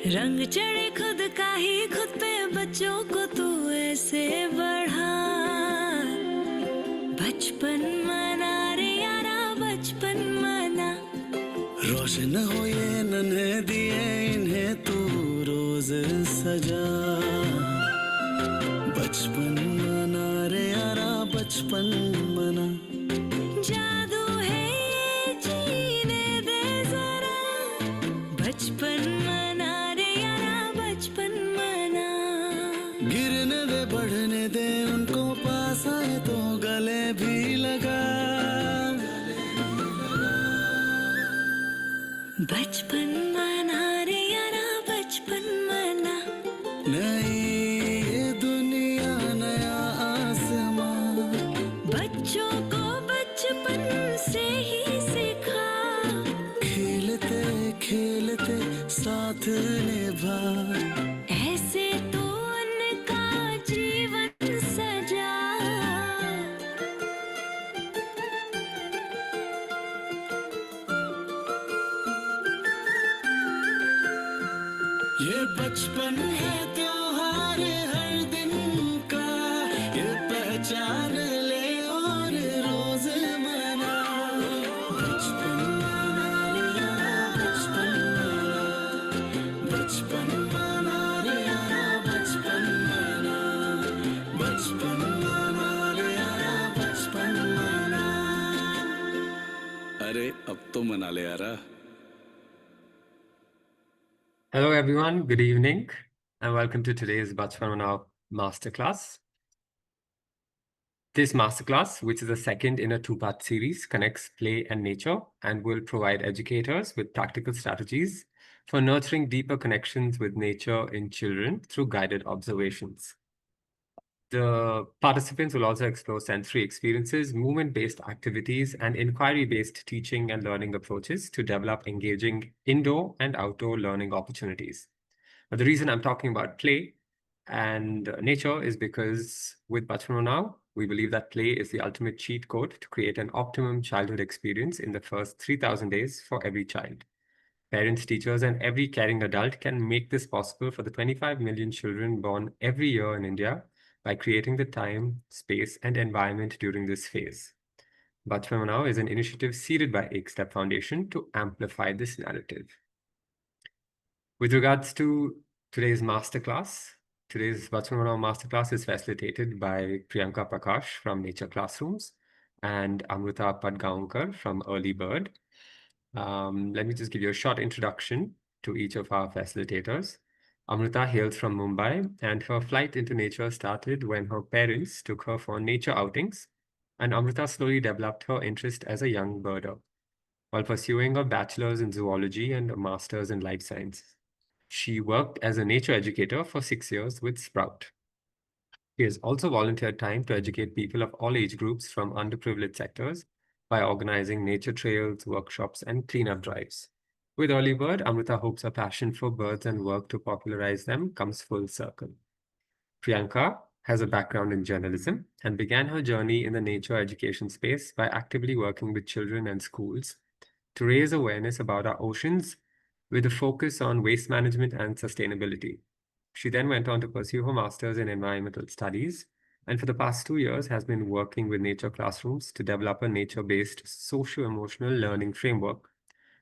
रंग चढ़े खुद का ही खुद पे बच्चों को तू ऐसे बढ़ा। बचपन मना रे यारा बचपन मना। रोशन हो ये नन्हे दिए इन्हें तू रोज सजा। बचपन मना रे यारा बचपन मना। जादू है ये जीने दे जरा। बचपन मना रे यारा बचपन मना। गिरने दे बढ़ने दे उनको पास आए तो गले भी लगा। बचपन मना रे यारा बचपन मना। नई ये दुनिया नया आसमां। बच्चों को बचपन से ही सिखा। खेलते खेलते साथ निभा। ऐसे तो उनका जीवन सजा। ये बचपन है त्योहार हर दिन का। ये पहचान ले और रोज मना। बचपन मना रे यारा बचपन मना। बचपन मना रे यारा बचपन मना। बचपन मना रे यारा बचपन मना। अरे अब तो मना ले यारा। Hello everyone, good evening and welcome to today's Bachpan Manao Masterclass. This Masterclass, which is the second in a two-part series, connects play and nature and will provide educators with practical strategies for nurturing deeper connections with nature in children through guided observations. The participants will also explore sensory experiences, movement-based activities, and inquiry-based teaching and learning approaches to develop engaging indoor and outdoor learning opportunities. Now, the reason I'm talking about play and nature is because with Bachpan Now, we believe that play is the ultimate cheat code to create an optimum childhood experience in the first 3,000 days for every child. Parents, teachers, and every caring adult can make this possible for the 25 million children born every year in India by creating the time, space, and environment during this phase. Bachpan Now is an initiative seeded by Ek Step Foundation to amplify this narrative. With regards to today's masterclass, today's Bachpan Manao masterclass is facilitated by Priyanka Prakash from Nature Classrooms and Amrita Padgaonkar from Early Bird. Let me just give you a short introduction to each of our facilitators. Amrita hails from Mumbai, and her flight into nature started when her parents took her for nature outings, and Amrita slowly developed her interest as a young birder, while pursuing a bachelor's in zoology and a master's in life sciences. She worked as a nature educator for 6 years with Sprout. She has also volunteered time to educate people of all age groups from underprivileged sectors by organizing nature trails, workshops, and cleanup drives. With Early Bird, Amrita hopes her passion for birds and work to popularize them comes full circle. Priyanka has a background in journalism and began her journey in the nature education space by actively working with children and schools to raise awareness about our oceans with a focus on waste management and sustainability. She then went on to pursue her master's in environmental studies, and for the past 2 years has been working with nature classrooms to develop a nature-based socio-emotional learning framework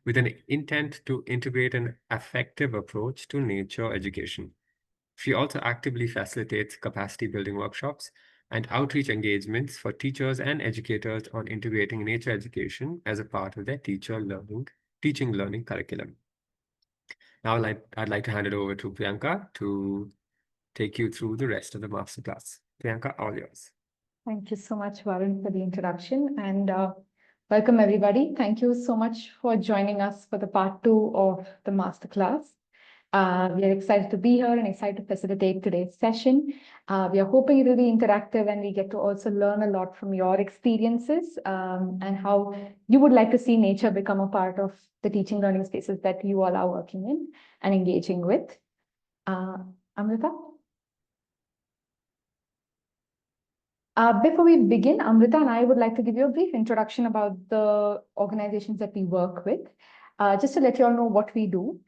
with an intent to integrate an effective approach to nature education. She also actively facilitates capacity building workshops and outreach engagements for teachers and educators on integrating nature education as a part of their teaching learning curriculum. Now I'd like to hand it over to Priyanka to take you through the rest of the masterclass. Priyanka, all yours. Thank you so much, Varun, for the introduction, and welcome everybody. Thank you so much for joining us for the part 2 of the masterclass. We are excited to be here and excited to facilitate today's session. We are hoping it will be interactive and we get to also learn a lot from your experiences and how you would like to see nature become a part of the teaching learning spaces that you all are working in and engaging with. Amrita? Before we begin, Amrita and I would like to give you a brief introduction about the organizations that we work with. Just to let you all know what we do.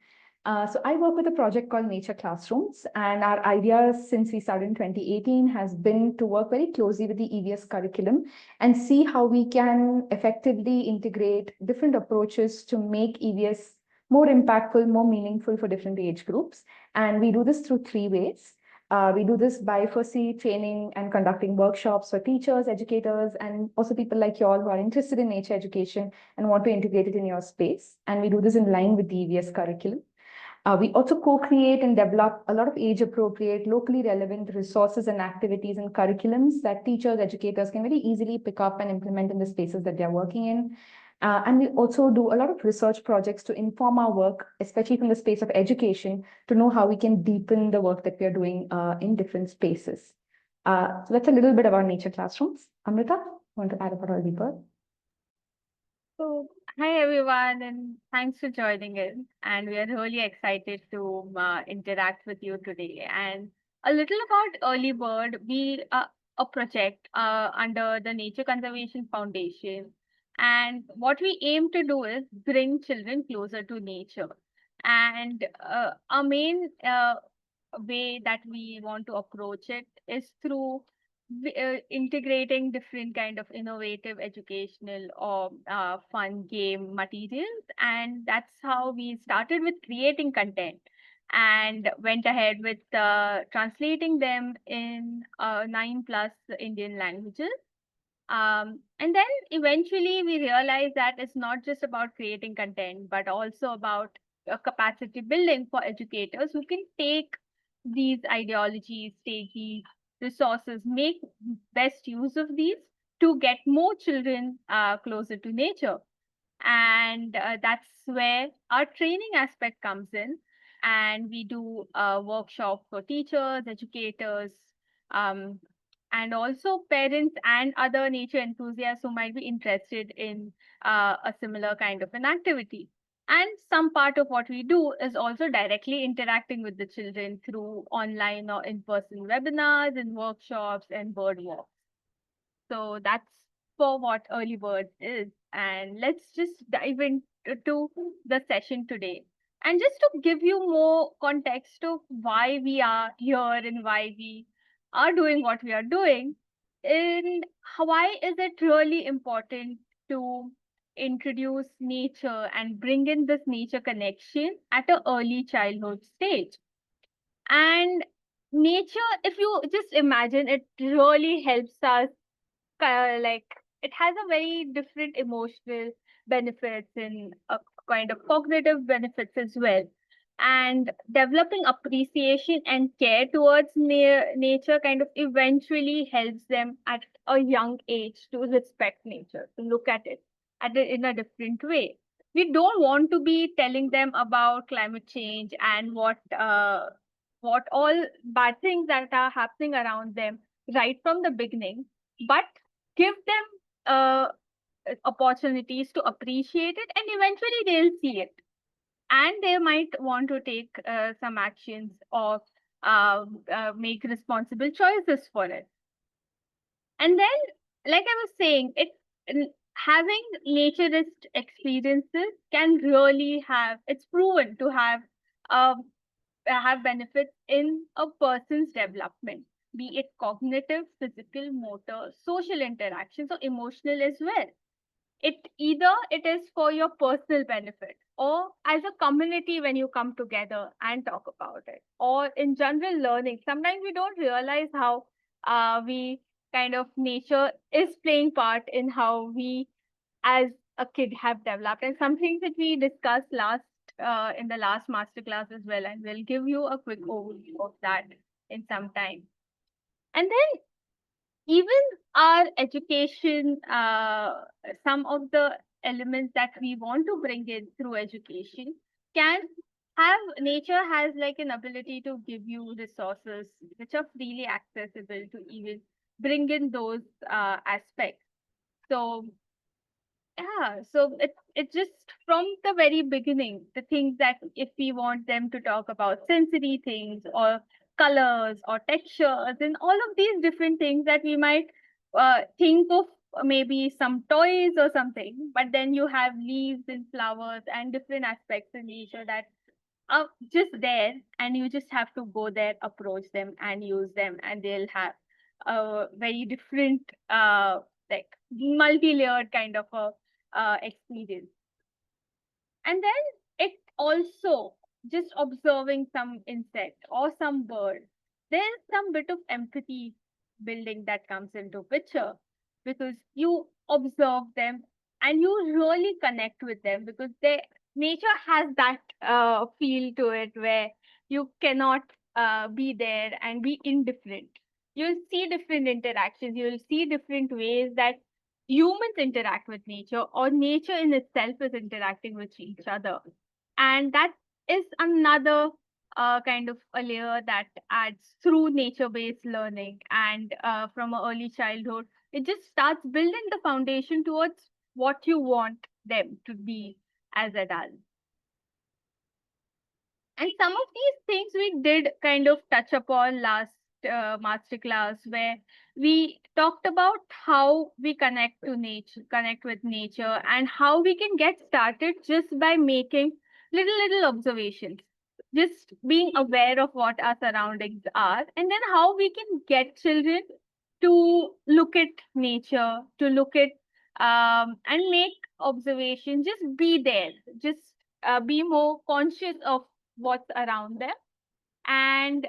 So I work with a project called Nature Classrooms, and our idea since we started in 2018 has been to work very closely with the EVS curriculum and see how we can effectively integrate different approaches to make EVS more impactful, more meaningful for different age groups. And we do this through three ways. We do this by firstly training and conducting workshops for teachers, educators, and also people like you all who are interested in nature education and want to integrate it in your space. And we do this in line with the EVS curriculum. We also co-create and develop a lot of age-appropriate, locally relevant resources and activities and curriculums that teachers, educators can very easily pick up and implement in the spaces that they're working in. And we also do a lot of research projects to inform our work, especially from the space of education, to know how we can deepen the work that we are doing in different spaces. So that's a little bit about nature classrooms. Amrita, want to add about early bird? So, hi everyone, and thanks for joining in. And we are really excited to interact with you today. And a little about Early Bird, we are a project under the Nature Conservation Foundation. And what we aim to do is bring children closer to nature. And our main way that we want to approach it is through integrating different kind of innovative educational or fun game materials, and that's how we started with creating content and went ahead with translating them in 9+ Indian languages. And then eventually we realized that it's not just about creating content, but also about capacity building for educators who can take these ideologies, take these resources, make best use of these to get more children closer to nature. And that's where our training aspect comes in. And we do workshops for teachers, educators, um, and also parents and other nature enthusiasts who might be interested in a similar kind of an activity. And some part of what we do is also directly interacting with the children through online or in-person webinars and workshops and bird walks. So that's for what Early Bird is. And let's just dive into the session today. And just to give you more context of why we are here and why we are doing what we are doing, and why is it really important to introduce nature and bring in this nature connection at an early childhood stage. And nature, if you just imagine, it really helps us like it has a very different emotional benefits and a kind of cognitive benefits as well. And developing appreciation and care towards nature kind of eventually helps them at a young age to respect nature, to look at it in a different way. We don't want to be telling them about climate change and what all bad things that are happening around them right from the beginning, but give them opportunities to appreciate it, and eventually they'll see it and they might want to take some actions or make responsible choices for it. And then, like I was saying, having naturist experiences can really it's proven to have benefits in a person's development, be it cognitive, physical, motor, social interaction, so emotional as well. It is for your personal benefit or as a community when you come together and talk about it, or in general learning. Sometimes we don't realize how we kind of nature is playing part in how we as a kid have developed, and some things that we discussed last in the last masterclass as well, and we'll give you a quick overview of that in some time. And then even our education, some of the elements that we want to bring in through education can have nature has like an ability to give you resources which are freely accessible to even bring in those aspects. So yeah, so it just from the very beginning, the things that if we want them to talk about sensory things or colors or textures and all of these different things that we might think of maybe some toys or something, but then you have leaves and flowers and different aspects in nature that just there, and you just have to go there, approach them, and use them, and they'll have a very different, like multi-layered kind of a experience. And then it also just observing some insect or some bird, there's some bit of empathy building that comes into picture, because you observe them and you really connect with them, because they nature has that feel to it where you cannot be there and be indifferent. You'll see different interactions, you'll see different ways that humans interact with nature, or nature in itself is interacting with each other. And that is another kind of a layer that adds through nature-based learning. And from an early childhood, it just starts building the foundation towards what you want them to be as adults. And some of these things we did kind of touch upon last masterclass, where we talked about how we connect to nature, connect with nature, and how we can get started just by making little observations, just being aware of what our surroundings are, and then how we can get children to look at nature, to look at and make observations, just be there, just be more conscious of what's around them. And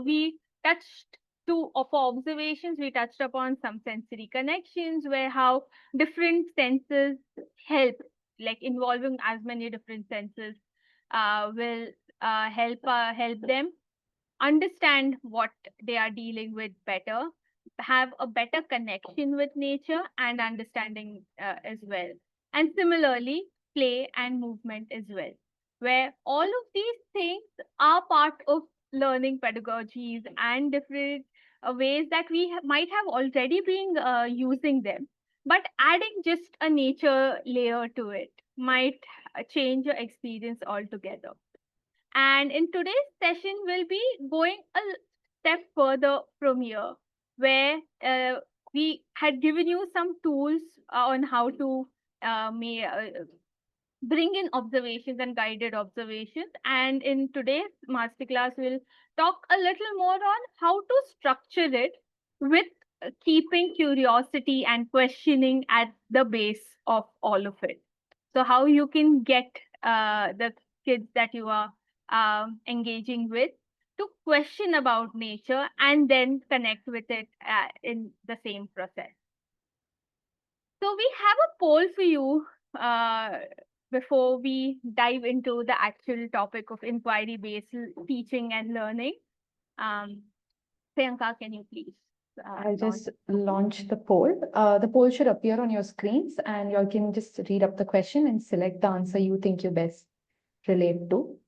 we touched for observations, we touched upon some sensory connections, where how different senses help, like involving as many different senses will help them understand what they are dealing with better, have a better connection with nature and understanding as well. And similarly, play and movement as well, where all of these things are part of learning pedagogies and different ways that we might have already been using them. But adding just a nature layer to it might change your experience altogether. And in today's session, we'll be going a step further from here, where we had given you some tools on how to bring in observations and guided observations. And in today's masterclass, we'll talk a little more on how to structure it with keeping curiosity and questioning at the base of all of it. So how you can get the kids that you are engaging with to question about nature and then connect with it in the same process. So we have a poll for you before we dive into the actual topic of inquiry-based teaching and learning. Priyanka, can you please? I'll just launch the poll. The poll should appear on your screens, and you all can just read up the question and select the answer you think you best relate to.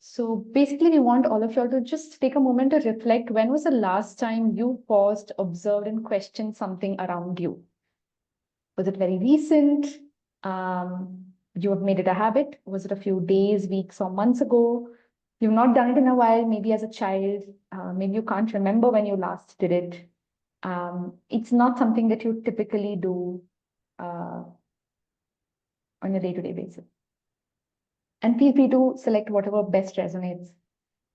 So basically, we want all of y'all to just take a moment to reflect. When was the last time you paused, observed, and questioned something around you? Was it very recent? You have made it a habit? Was it a few days, weeks, or months ago? You've not done it in a while, maybe as a child. Maybe you can't remember when you last did it. It's not something that you typically do on a day-to-day basis. And feel free to select whatever best resonates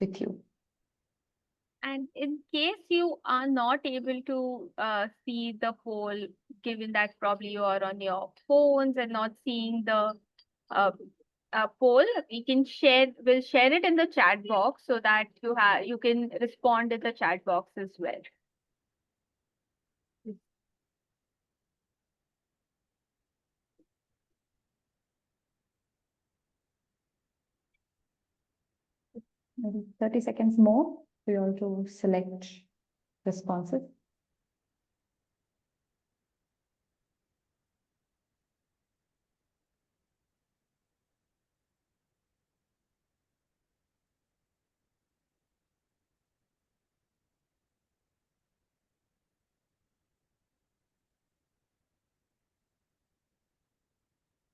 with you. And in case you are not able to see the poll, given that probably you are on your phones and not seeing the poll, we'll share it in the chat box so that you can respond in the chat box as well. 30 seconds more for you all to select responses.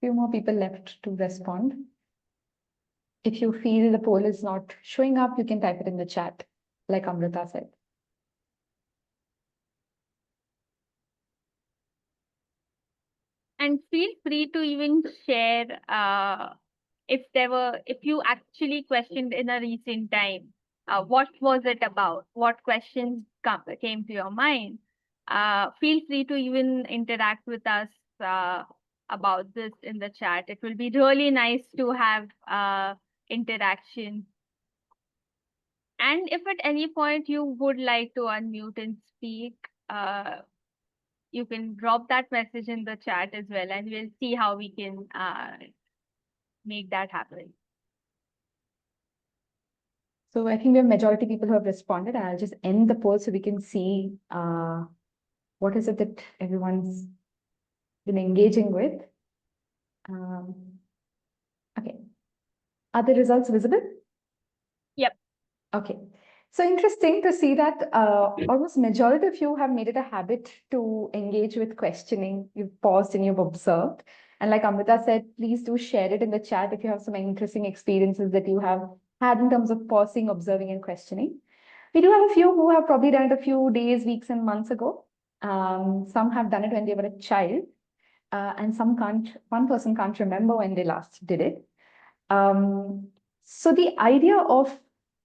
Few more people left to respond. If you feel the poll is not showing up, you can type it in the chat, like Amrita said. And And feel free to even share if you actually questioned in a recent time, what was it about? What questions came to your mind? Feel free to even interact with us about this in the chat. It will be really nice to have interaction. And if at any point you would like to unmute and speak, you can drop that message in the chat as well, and we'll see how we can make that happen. So I think we have majority people who have responded. I'll just end the poll so we can see what is it that everyone's been engaging with. Okay. Are the results visible? Yep. Okay. So interesting to see that almost majority of you have made it a habit to engage with questioning. You've paused and you've observed. And like Amrita said, please do share it in the chat if you have some interesting experiences that you have had in terms of pausing, observing, and questioning. We do have a few who have probably done it a few days, weeks, and months ago. Some have done it when they were a child, and one person can't remember when they last did it. So the idea of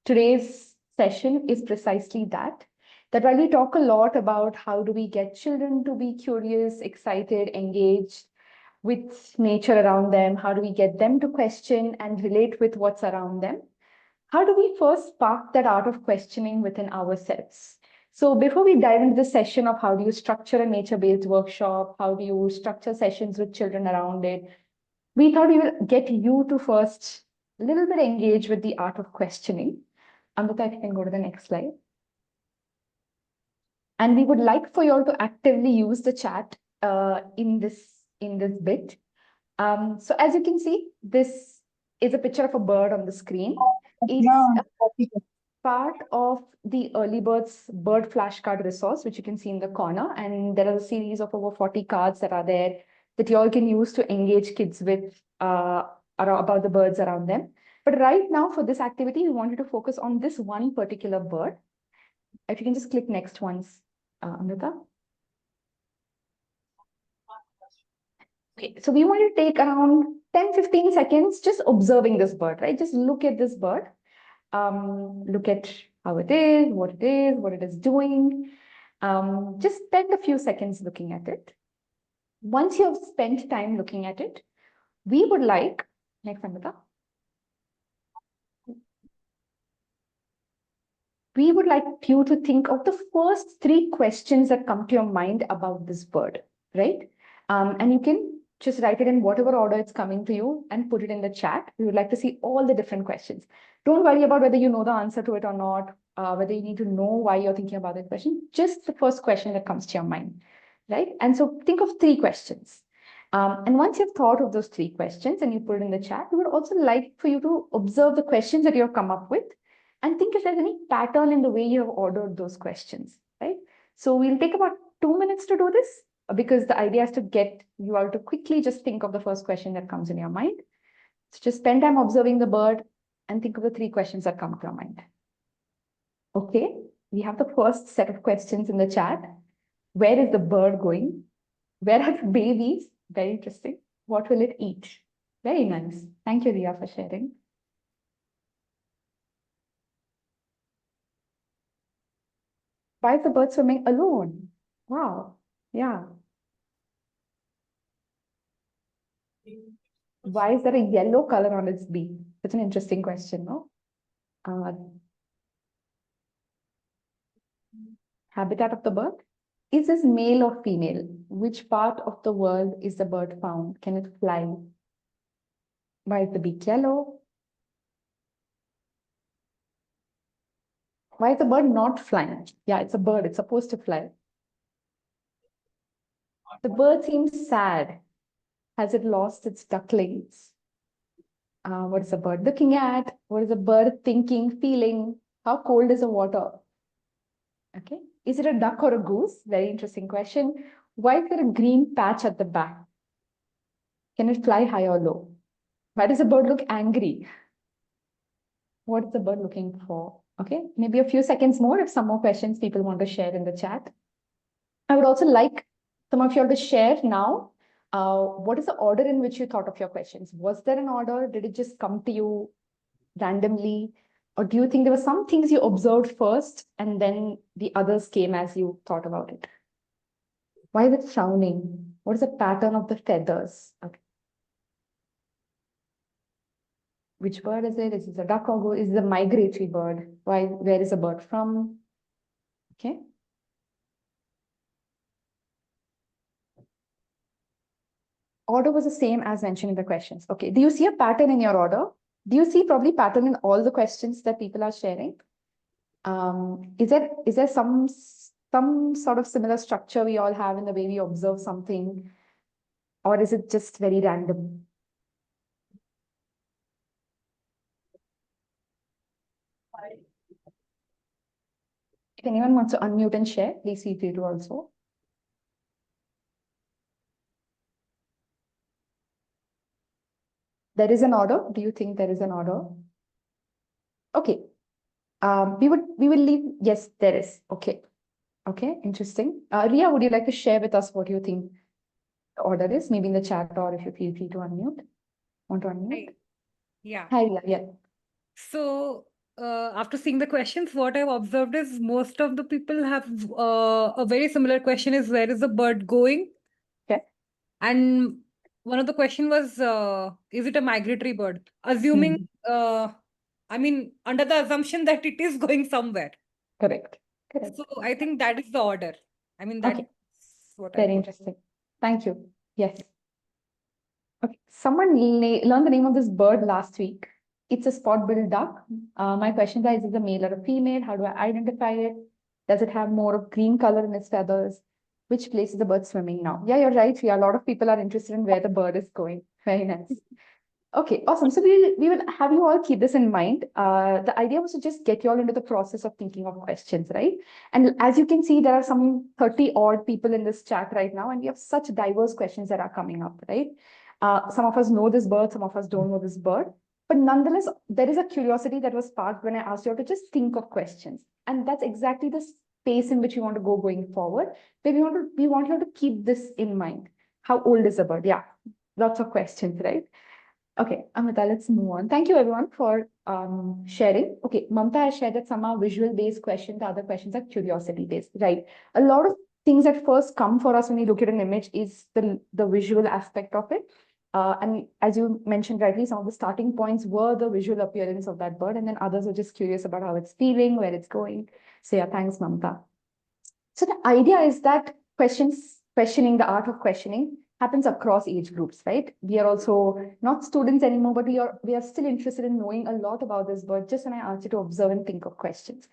today's session is precisely that while we talk a lot about how do we get children to be curious, excited, engaged with nature around them, how do we get them to question and relate with what's around them, how do we first spark that art of questioning within ourselves? So before we dive into the session of how do you structure a nature-based workshop, how do you structure sessions with children around it, we thought we will get you to first a little bit engage with the art of questioning. Amrita, if you can go to the next slide. And we would like for you all to actively use the chat in this bit. So as you can see, this is a picture of a bird on the screen. It's a part of the Early Birds bird flashcard resource, which you can see in the corner. And there are a series of over 40 cards that are there that you all can use to engage kids with about the birds around them. But right now for this activity, we want you to focus on this one particular bird. If you can just click next once, Amrita. Okay, so we want to take around 10-15 seconds just observing this bird, right? Just look at this bird. Look at how it is, what it is doing. Just spend a few seconds looking at it. Once you have spent time looking at it, we would like, next Amrita. We would like you to think of the first 3 questions that come to your mind about this bird, right? And you can just write it in whatever order it's coming to you and put it in the chat. We would like to see all the different questions. Don't worry about whether you know the answer to it or not, whether you need to know why you're thinking about that question, just the first question that comes to your mind, right? And so think of 3 questions. And once you've thought of those 3 questions and you put it in the chat, we would also like for you to observe the questions that you've come up with and think if there's any pattern in the way you have ordered those questions, right? So we'll take about 2 minutes to do this because the idea is to get you all to quickly just think of the first question that comes in your mind. So just spend time observing the bird and think of the 3 questions that come to your mind. Okay, we have the first set of questions in the chat. Where is the bird going? Where are the babies? Very interesting. What will it eat? Very nice. Thank you, Ria, for sharing. Why is the bird swimming alone? Wow. Yeah. Why is there a yellow color on its beak? That's an interesting question, no? Habitat of the bird. Is this male or female? Which part of the world is the bird found? Can it fly? Why is the beak yellow? Why is the bird not flying? Yeah, it's a bird. It's supposed to fly. The bird seems sad. Has it lost its ducklings? What is the bird looking at? What is the bird thinking, feeling? How cold is the water? Okay. Is it a duck or a goose? Very interesting question. Why is there a green patch at the back? Can it fly high or low? Why does the bird look angry? What is the bird looking for? Okay, maybe a few seconds more if some more questions people want to share in the chat. I would also like some of you all to share now what is the order in which you thought of your questions? Was there an order? Did it just come to you randomly? Or do you think there were some things you observed first and then the others came as you thought about it? Why is it frowning? What is the pattern of the feathers? Okay. Which bird is it? Is it a duck or goose? Is it a migratory bird? Where is the bird from? Okay. Order was the same as mentioned in the questions. Okay. Do you see a pattern in your order? Do you see probably pattern in all the questions that people are sharing? Is there some sort of similar structure we all have in the way we observe something? Or is it just very random? If anyone wants to unmute and share, please feel free to also. There is an order. Do you think there is an order? Okay. We will leave. Yes, there is. Okay. Okay, interesting. Ria, would you like to share with us what you think the order is? Maybe in the chat or if you feel free to unmute. Want to unmute? Yeah. Hi, Ria. Yeah. So after seeing the questions, what I've observed is most of the people have a very similar question is where is the bird going? Okay. And one of the question was, is it a migratory bird? Assuming, I mean, under the assumption that it is going somewhere. Correct. Correct. So I think that is the order. I mean, that's Okay. what I Very put. interesting. Thank you. Yes. Okay. Someone learned the name of this bird last week. It's a spot-billed duck. My question is it a male or a female? How do I identify it? Does it have more of green color in its feathers? Which place is the bird swimming now? Yeah, you're right. Yeah, a lot of people are interested in where the bird is going. Very nice. Okay, awesome. So we will have you all keep this in mind. The idea was to just get you all into the process of thinking of questions, right? And as you can see, there are some 30 odd people in this chat right now, and we have such diverse questions that are coming up, right? Some of us know this bird, some of us don't know this bird. But nonetheless, there is a curiosity that was sparked when I asked you all to just think of questions. And that's exactly the space in which we want to go going forward. But we want you all to keep this in mind. How old is the bird? Yeah, lots of questions, right? Okay, Amita, let's move on. Thank you everyone for sharing. Okay, Mamta has shared that some are visual-based questions, the other questions are curiosity-based, right? A lot of things that first come for us when we look at an image is the visual aspect of it. And as you mentioned rightly, some of the starting points were the visual appearance of that bird, and then others were just curious about how it's feeling, where it's going. So yeah, thanks, Mamta. So the idea is that questioning, the art of questioning, happens across age groups, right? We are also not students anymore, but we are still interested in knowing a lot about this bird just when I asked you to observe and think of questions.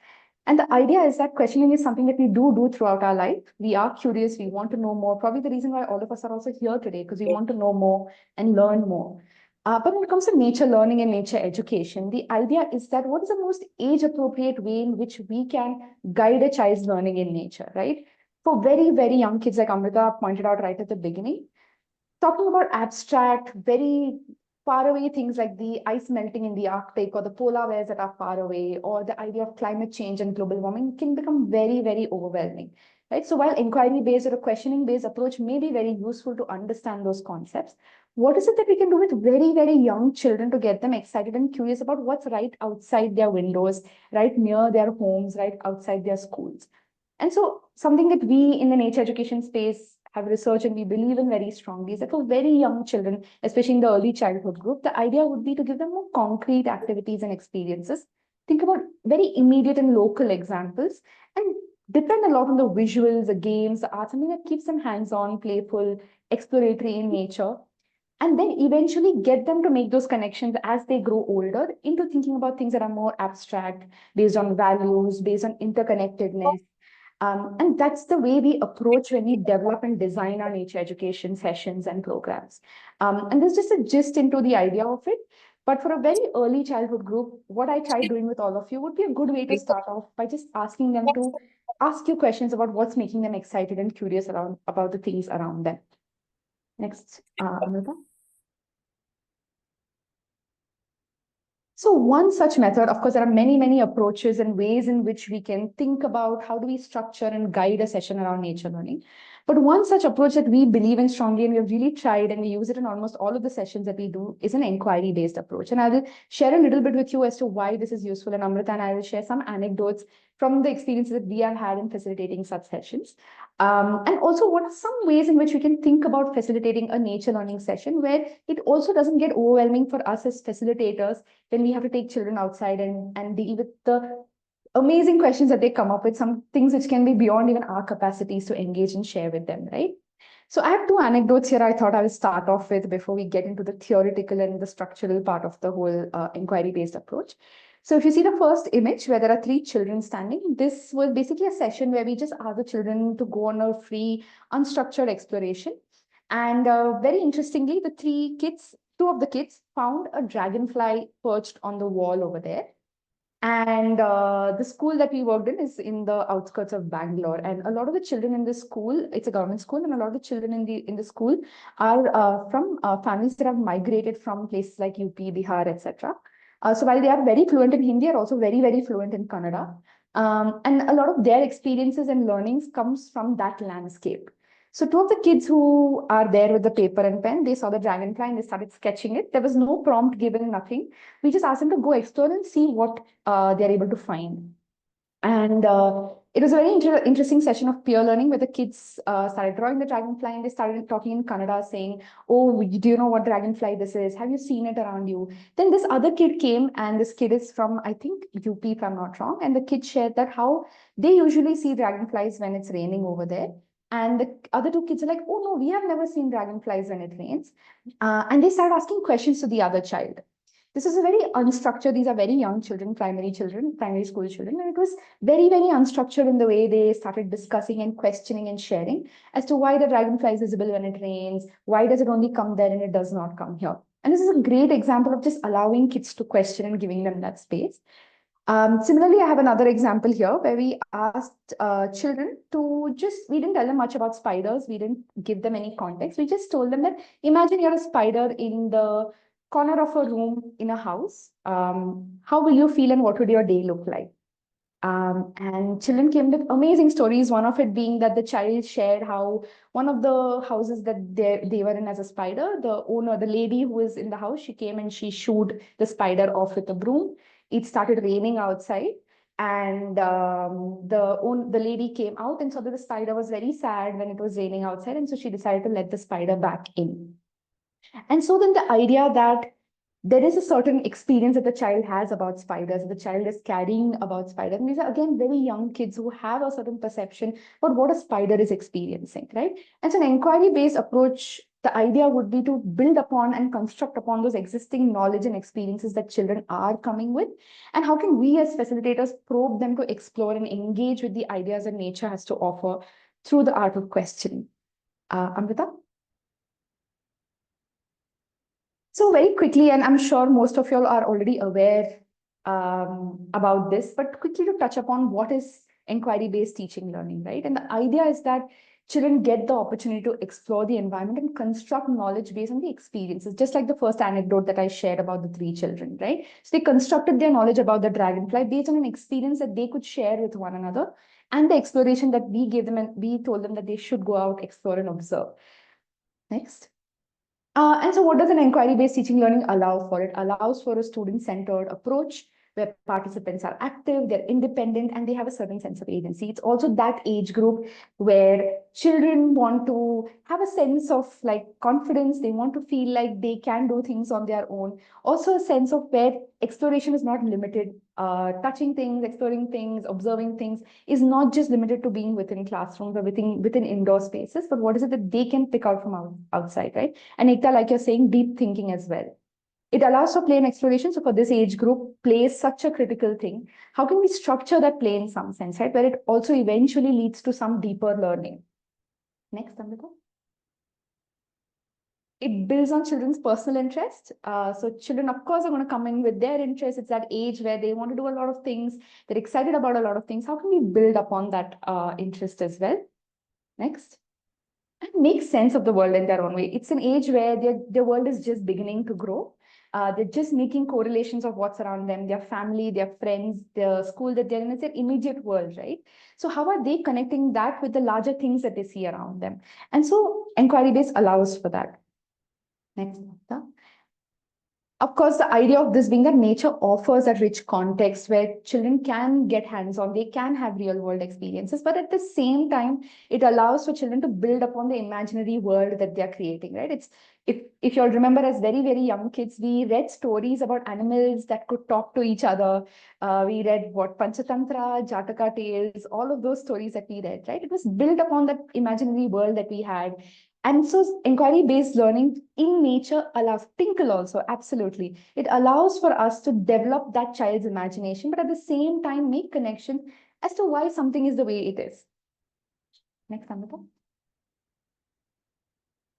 And the idea is that questioning is something that we do throughout our life. We are curious, we want to know more. Probably the reason why all of us are also here today, because we want to know more and learn more. But when it comes to nature learning and nature education, the idea is that what is the most age-appropriate way in which we can guide a child's learning in nature, right? For very, very young kids, like Amrita pointed out right at the beginning, talking about abstract, very far away things like the ice melting in the Arctic or the polar bears that are far away, or the idea of climate change and global warming can become very, very overwhelming, right? So while inquiry-based or a questioning-based approach may be very useful to understand those concepts, what is it that we can do with very, very young children to get them excited and curious about what's right outside their windows, right near their homes, right outside their schools? And so something that we in the nature education space have researched and we believe in very strongly is that for very young children, especially in the early childhood group, the idea would be to give them more concrete activities and experiences. Think about very immediate and local examples and depend a lot on the visuals, the games, the art, something that keeps them hands-on, playful, exploratory in nature. And then eventually get them to make those connections as they grow older into thinking about things that are more abstract, based on values, based on interconnectedness. And that's the way we approach when we develop and design our nature education sessions and programs. And there's just a gist into the idea of it. But for a very early childhood group, what I tried doing with all of you would be a good way to start off by just asking them to ask you questions about what's making them excited and curious about the things around them. Next, Amrita. So one such method, of course, there are many, many approaches and ways in which we can think about how do we structure and guide a session around nature learning. But one such approach that we believe in strongly and we have really tried and we use it in almost all of the sessions that we do is an inquiry-based approach. And I will share a little bit with you as to why this is useful. And Amrita and I will share some anecdotes from the experiences that we have had in facilitating such sessions. And also, what are some ways in which we can think about facilitating a nature learning session where it also doesn't get overwhelming for us as facilitators when we have to take children outside and deal with the amazing questions that they come up with, some things which can be beyond even our capacities to engage and share with them, right? So I have two anecdotes here I thought I will start off with before we get into the theoretical and the structural part of the whole inquiry-based approach. So if you see the first image where there are three children standing, this was basically a session where we just asked the children to go on a free, unstructured exploration. And very interestingly, two of the kids found a dragonfly perched on the wall over there. And the school that we worked in is in the outskirts of Bangalore. And a lot of the children in this school, it's a government school, and a lot of the children in the school are from families that have migrated from places like UP, Bihar, etc. So while they are very fluent in Hindi, they are also very, very fluent in Kannada. And a lot of their experiences and learnings comes from that landscape. So two of the kids who are there with the paper and pen, they saw the dragonfly and they started sketching it. There was no prompt given, nothing. We just asked them to go explore and see what they're able to find. And it was a very interesting session of peer learning where the kids started drawing the dragonfly and they started talking in Kannada saying, oh, do you know what dragonfly this is? Have you seen it around you? Then this other kid came, and this kid is from, I think, UP, if I'm not wrong. And the kid shared that how they usually see dragonflies when it's raining over there. And the other two kids are like, oh, no, we have never seen dragonflies when it rains. And they started asking questions to the other child. This is a very unstructured, these are very young children, primary school children. And it was very, very unstructured in the way they started discussing and questioning and sharing as to why the dragonfly is visible when it rains, why does it only come there and it does not come here. And this is a great example of just allowing kids to question and giving them that space. Similarly, I have another example here where we asked children to we didn't tell them much about spiders. We didn't give them any context. We just told them that imagine you're a spider in the corner of a room in a house. How will you feel and what would your day look like? And children came with amazing stories. One of it being that the child shared how one of the houses that they were in as a spider, the owner, the lady who was in the house, she came and she shooed the spider off with a broom. It started raining outside, and the lady came out and saw that the spider was very sad when it was raining outside, and so she decided to let the spider back in. And so then the idea that there is a certain experience that the child has about spiders, the child is carrying about spiders. And these are, again, very young kids who have a certain perception about what a spider is experiencing, right? And so an inquiry-based approach, the idea would be to build upon and construct upon those existing knowledge and experiences that children are coming with. And how can we as facilitators probe them to explore and engage with the ideas that nature has to offer through the art of questioning? Amrita? So very quickly, and I'm sure most of you all are already aware about this, but quickly to touch upon what is inquiry-based teaching learning, right? And the idea is that children get the opportunity to explore the environment and construct knowledge based on the experiences, just like the first anecdote that I shared about the three children, right? So they constructed their knowledge about the dragonfly based on an experience that they could share with one another and the exploration that we gave them, and we told them that they should go out, explore, and observe. Next. And so what does an inquiry-based teaching learning allow for? It allows for a student-centered approach where participants are active, they're independent, and they have a certain sense of agency. It's also that age group where children want to have a sense of like confidence. They want to feel like they can do things on their own. Also a sense of where exploration is not limited. Touching things, exploring things, observing things is not just limited to being within classrooms or within indoor spaces, but what is it that they can pick out from outside, right? And Ekta, like you're saying, deep thinking as well. It allows for play and exploration. So for this age group, play is such a critical thing. How can we structure that play in some sense, right? Where it also eventually leads to some deeper learning. Next, Amrita. It builds on children's personal interest. So children, of course, are going to come in with their interests. It's that age where they want to do a lot of things. They're excited about a lot of things. How can we build upon that interest as well? Next. And make sense of the world in their own way. It's an age where their world is just beginning to grow. They're just making correlations of what's around them, their family, their friends, the school that they're in. It's their immediate world, right? So how are they connecting that with the larger things that they see around them? And so inquiry-based allows for that. Next. Martha. Of course, the idea of this being that nature offers a rich context where children can get hands-on, they can have real-world experiences, but at the same time, it allows for children to build upon the imaginary world that they're creating, right? It's if you'll remember, as very, very young kids, we read stories about animals that could talk to each other. We read what Panchatantra, Jataka tales, all of those stories that we read, right? It was built upon that imaginary world that we had. And so inquiry-based learning in nature allows, Tinkle also, absolutely. It allows for us to develop that child's imagination, but at the same time, make connection as to why something is the way it is. Next, Amrita.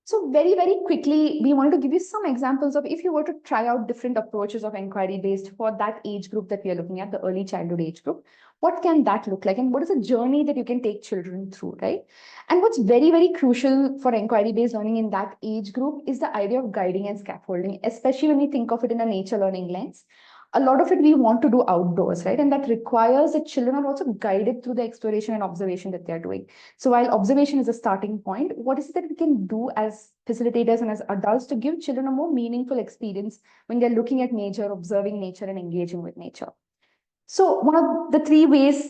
So very, very quickly, we wanted to give you some examples of if you were to try out different approaches of inquiry-based for that age group that we are looking at, the early childhood age group, what can that look like? And what is a journey that you can take children through, right? And what's very, very crucial for inquiry-based learning in that age group is the idea of guiding and scaffolding, especially when we think of it in a nature learning lens. A lot of it we want to do outdoors, right? And that requires that children are also guided through the exploration and observation that they're doing. So while observation is a starting point, what is it that we can do as facilitators and as adults to give children a more meaningful experience when they're looking at nature, observing nature, and engaging with nature? So one of the three ways,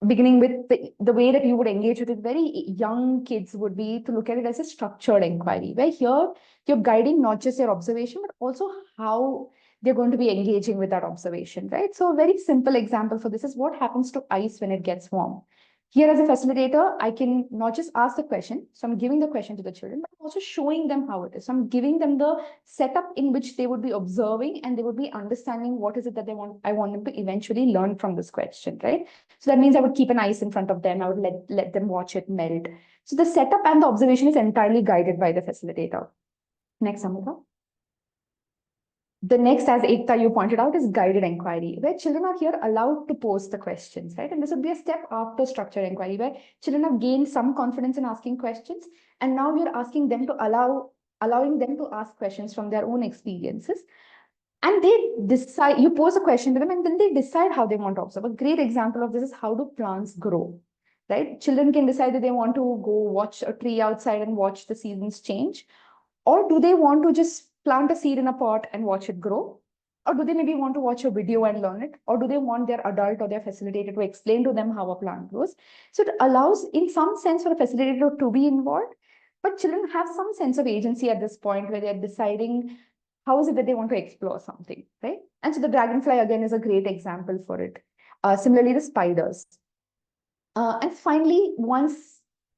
beginning with the way that you would engage with it, very young kids would be to look at it as a structured inquiry, where here you're guiding not just their observation, but also how they're going to be engaging with that observation, right? So a very simple example for this is what happens to ice when it gets warm. Here as a facilitator, I can not just ask the question, so I'm giving the question to the children, but also showing them how it is. So I'm giving them the setup in which they would be observing and they would be understanding what is it that I want them to eventually learn from this question, right? So that means I would keep an ice in front of them. I would let them watch it melt. So the setup and the observation is entirely guided by the facilitator. Next, Amrita. The next, as Ekta, you pointed out, is guided inquiry, where children are here allowed to pose the questions, right? And this would be a step after structured inquiry, where children have gained some confidence in asking questions. And now you're asking them to allowing them to ask questions from their own experiences. And they decide, you pose a question to them, and then they decide how they want to observe. A great example of this is how do plants grow, right? Children can decide that they want to go watch a tree outside and watch the seasons change. Or do they want to just plant a seed in a pot and watch it grow? Or do they maybe want to watch a video and learn it? Or do they want their adult or their facilitator to explain to them how a plant grows? So it allows, in some sense, for the facilitator to be involved, but children have some sense of agency at this point where they're deciding how is it that they want to explore something, right? And so the dragonfly, again, is a great example for it. Similarly, the spiders. And finally, once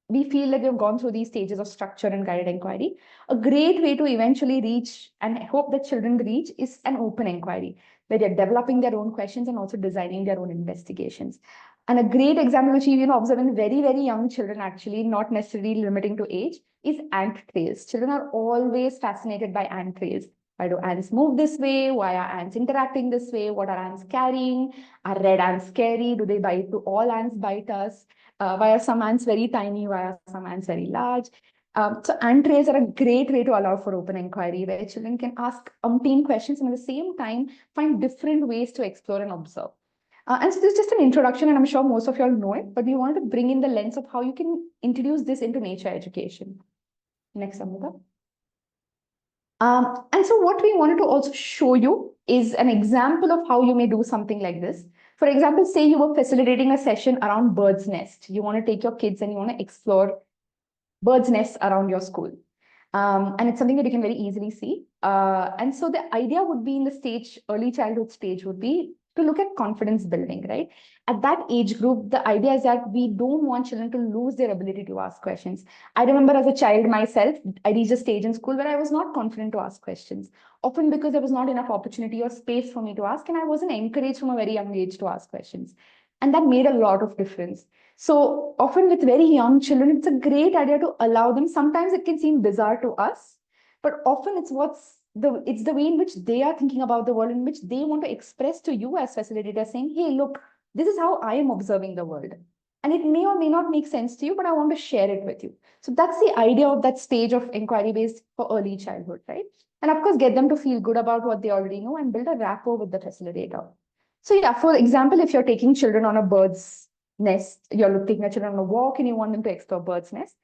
we feel that we've gone through these stages of structure and guided inquiry, a great way to eventually reach and hope that children reach is an open inquiry, where they're developing their own questions and also designing their own investigations. And a great example, which you observe in very, very young children, actually, not necessarily limiting to age, is ant trails. Children are always fascinated by ant trails. Why do ants move this way? Why are ants interacting this way? What are ants carrying? Are red ants scary? Do they bite? Do all ants bite us? Why are some ants very tiny? Why are some ants very large? So ant trails are a great way to allow for open inquiry, where children can ask umpteen questions and at the same time find different ways to explore and observe. And so this is just an introduction, and I'm sure most of you all know it, but we wanted to bring in the lens of how you can introduce this into nature education. Next, Amrita. And so what we wanted to also show you is an example of how you may do something like this. For example, say you were facilitating a session around bird's nest. You want to take your kids and you want to explore bird's nests around your school. And it's something that you can very easily see. And so the idea would be in the early childhood stage would be to look at confidence building, right? At that age group, the idea is that we don't want children to lose their ability to ask questions. I remember as a child myself, I reached a stage in school where I was not confident to ask questions, often because there was not enough opportunity or space for me to ask, and I wasn't encouraged from a very young age to ask questions. And that made a lot of difference. So often with very young children, it's a great idea to allow them. Sometimes it can seem bizarre to us, but often it's the way in which they are thinking about the world, in which they want to express to you as facilitators, saying, hey, look, this is how I am observing the world. And it may or may not make sense to you, but I want to share it with you. So that's the idea of that stage of inquiry based for early childhood, right? And of course, get them to feel good about what they already know and build a rapport with the facilitator. So yeah, for example, if you're taking children on a bird's nest, you're taking a children on a walk and you want them to explore bird's nest,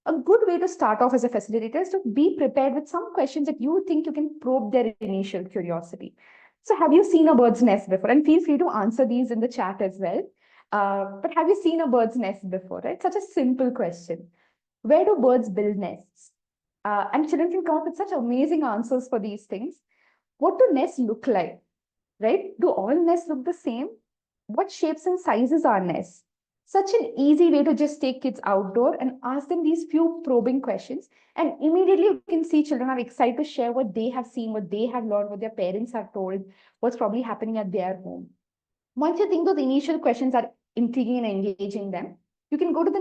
a good way to start off as a facilitator is to be prepared with some questions that you think you can probe their initial curiosity. So have you seen a bird's nest before? And feel free to answer these in the chat as well. But have you seen a bird's nest before, right? Such a simple question. Where do birds build nests? And children can come up with such amazing answers for these things. What do nests look like, right? Do all nests look the same? What shapes and sizes are nests? Such an easy way to just take kids outdoor and ask them these few probing questions. And immediately you can see children are excited to share what they have seen, what they have learned, what their parents have told, what's probably happening at their home. Once you think those initial questions are intriguing and engaging them, you can go to the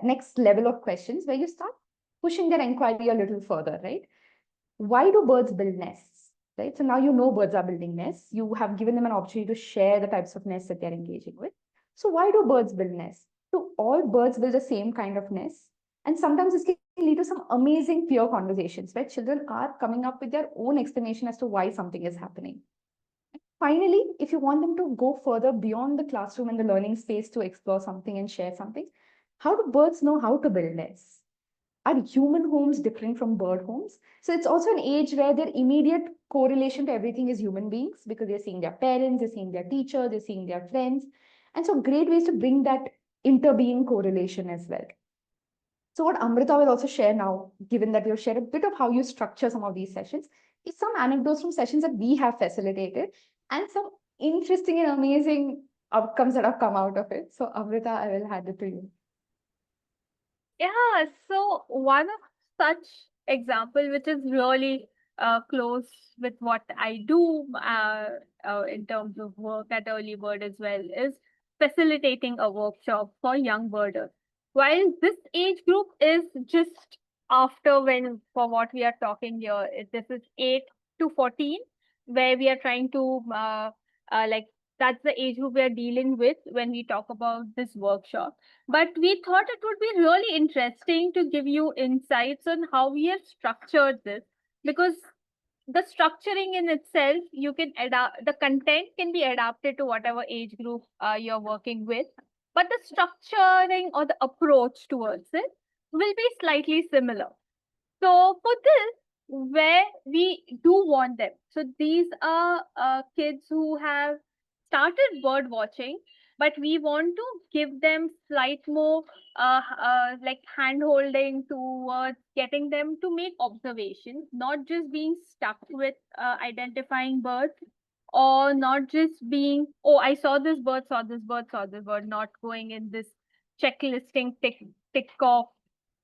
next level of questions where you start pushing their inquiry a little further, right? Why do birds build nests, right? So now you know birds are building nests. You have given them an opportunity to share the types of nests that they're engaging with. So why do birds build nests? Do all birds build the same kind of nests? And sometimes this can lead to some amazing peer conversations where children are coming up with their own explanation as to why something is happening. Finally, if you want them to go further beyond the classroom and the learning space to explore something and share something, how do birds know how to build nests? Are human homes different from bird homes? So it's also an age where their immediate correlation to everything is human beings because they're seeing their parents, they're seeing their teacher, they're seeing their friends. And so great ways to bring that interbeing correlation as well. So what Amrita will also share now, given that we'll share a bit of how you structure some of these sessions, is some anecdotes from sessions that we have facilitated and some interesting and amazing outcomes that have come out of it. So Amrita, I will hand it to you. Yeah, so one of such example, which is really close with what I do in terms of work at Early Bird as well, is facilitating a workshop for young birders. While this age group is just after when, for what we are talking here, this is 8 to 14, where we are trying to like that's the age group we are dealing with when we talk about this workshop. But we thought it would be really interesting to give you insights on how we have structured this, because the structuring in itself, you can adapt, the content can be adapted to whatever age group you're working with, but the structuring or the approach towards it will be slightly similar. So for this, where we do want them, so these are kids who have started bird watching, but we want to give them slight more like hand holding towards getting them to make observations, not just being stuck with identifying birds, or not just being, oh, I saw this bird, saw this bird, saw this bird, not going in this checklisting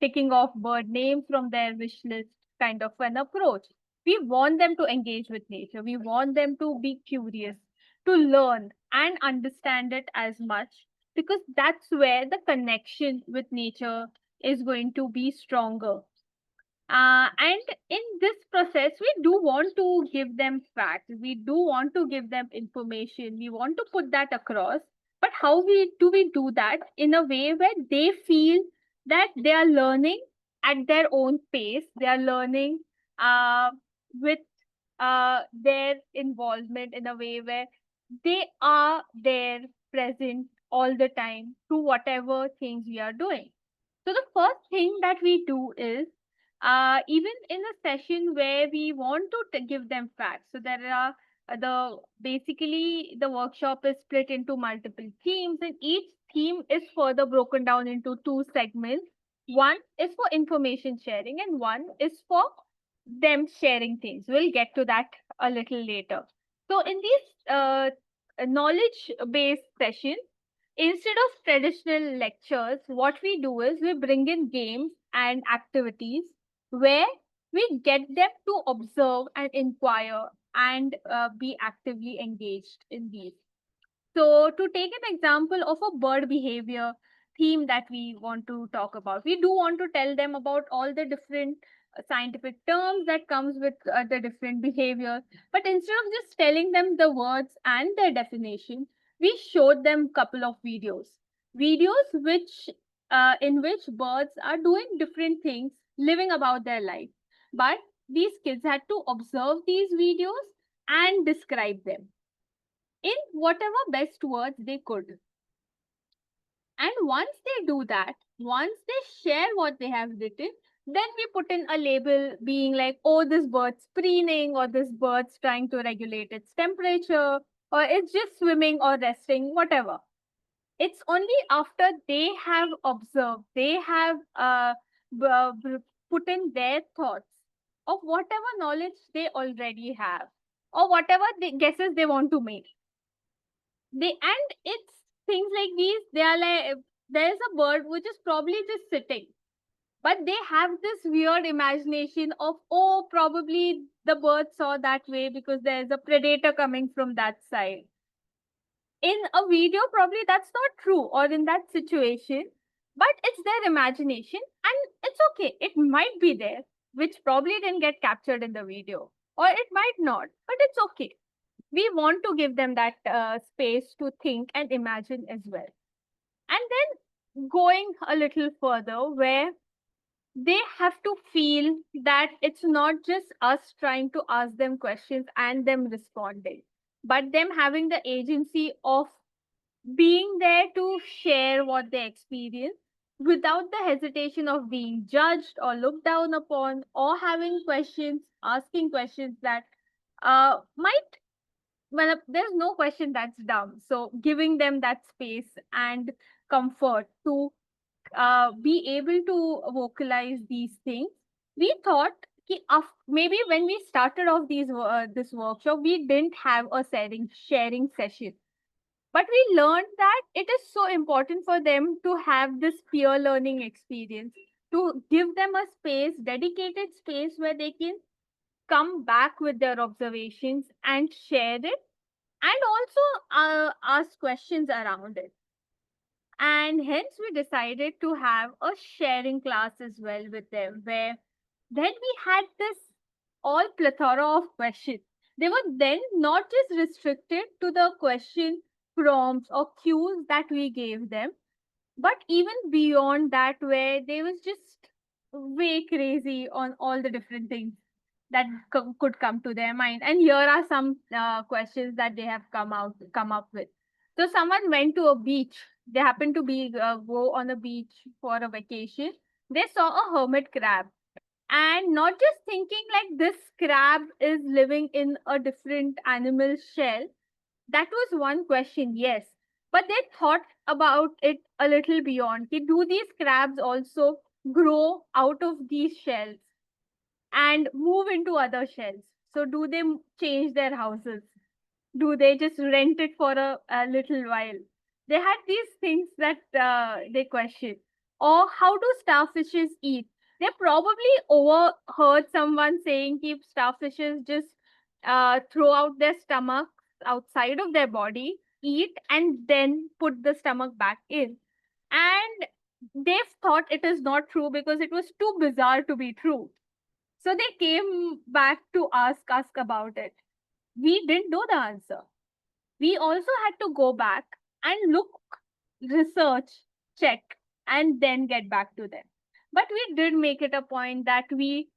ticking off bird names from their wish list kind of an approach. We want them to engage with nature. We want them to be curious, to learn and understand it as much, because that's where the connection with nature is going to be stronger. And in this process, we do want to give them facts. We do want to give them information. We want to put that across. But how do we do that in a way where they feel that they are learning at their own pace? They are learning with their involvement in a way where they are there present all the time through whatever things we are doing. So the first thing that we do is, even in a session where we want to give them facts, so there are basically the workshop is split into multiple themes, and each theme is further broken down into two segments. One is for information sharing and one is for them sharing things. We'll get to that a little later. So in these knowledge based sessions, instead of traditional lectures, what we do is we bring in games and activities where we get them to observe and inquire and be actively engaged in these. So to take an example of a bird behavior theme that we want to talk about, we do want to tell them about all the different scientific terms that comes with the different behaviors. But instead of just telling them the words and their definition, we showed them a couple of videos. videos in which birds are doing different things, living about their life. But these kids had to observe these videos and describe them in whatever best words they could. And once they do that, once they share what they have written, then we put in a label being like, oh, this bird's preening, or this bird's trying to regulate its temperature, or it's just swimming or resting, whatever. It's only after they have observed, they have put in their thoughts of whatever knowledge they already have, or whatever guesses they want to make. And it's things like these. They are like, there's a bird which is probably just sitting, but they have this weird imagination of, oh, probably the bird saw that way because there's a predator coming from that side. In a video, probably that's not true, or in that situation, but it's their imagination, and it's okay. It might be there, which probably didn't get captured in the video, or it might not, but it's okay. We want to give them that space to think and imagine as well. And then going a little further, where they have to feel that it's not just us trying to ask them questions and them responding, but them having the agency of being there to share what they experience without the hesitation of being judged or looked down upon, or having questions, asking questions that might, well, there's no question that's dumb. So giving them that space and comfort to be able to vocalize these things. We thought maybe when we started off this workshop, we didn't have a sharing session. But we learned that it is so important for them to have this peer learning experience, to give them a space, dedicated space where they can come back with their observations and share it, and also ask questions around it. And hence we decided to have a sharing class as well with them, where then we had this all plethora of questions. They were then not just restricted to the question prompts or cues that we gave them, but even beyond that, where they was just way crazy on all the different things that could come to their mind. And here are some questions that they have come up with. So someone went to a beach. They happened to be go on a beach for a vacation. They saw a hermit crab, and not just thinking like this crab is living in a different animal shell. That was one question, yes. But they thought about it a little beyond. Do these crabs also grow out of these shells and move into other shells? So do they change their houses? Do they just rent it for a little while? They had these things that they questioned. Or how do starfishes eat? They probably overheard someone saying keep starfishes just throw out their stomach outside of their body, eat, and then put the stomach back in. And they've thought it is not true because it was too bizarre to be true. So they came back to ask about it. We didn't know the answer. We also had to go back and look, research, check, and then get back to them. But we did make it a point that we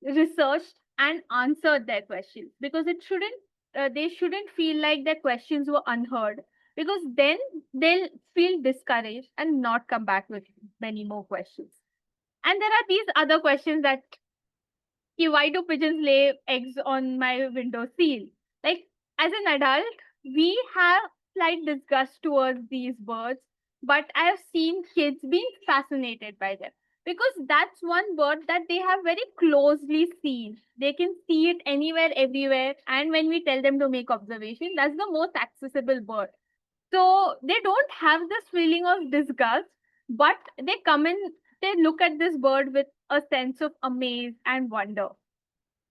researched and answered their questions, because they shouldn't feel like their questions were unheard, because then they'll feel discouraged and not come back with many more questions. And there are these other questions that, why do pigeons lay eggs on my window sill? Like, as an adult, we have slight disgust towards these birds, but I have seen kids being fascinated by them, because that's one bird that they have very closely seen. They can see it anywhere, everywhere. And when we tell them to make observation, that's the most accessible bird. So they don't have this feeling of disgust, but they come in, they look at this bird with a sense of amaze and wonder.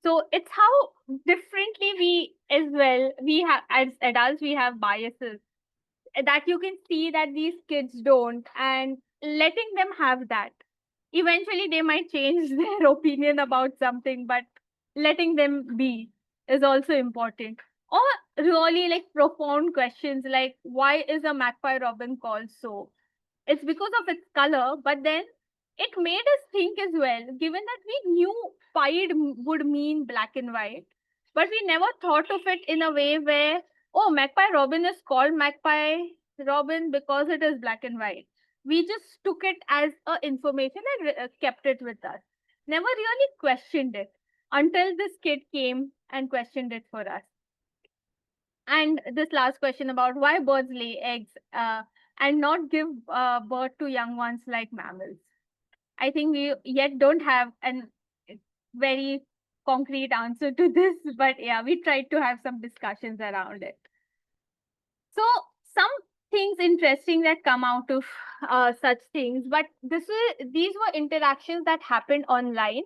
So it's how differently we as well, we have as adults, we have biases that you can see that these kids don't, and letting them have that. Eventually they might change their opinion about something, but letting them be is also important. Or really like profound questions like, why is a magpie robin called so? It's because of its color, but then it made us think as well, given that we knew pied would mean black and white, but we never thought of it in a way where, oh, magpie robin is called magpie robin because it is black and white. We just took it as a information and kept it with us. Never really questioned it until this kid came and questioned it for us. And this last question about why birds lay eggs and not give birth to young ones like mammals. I think we yet don't have an very concrete answer to this, but yeah, we tried to have some discussions around it. So some things interesting that come out of such things, but these were interactions that happened online.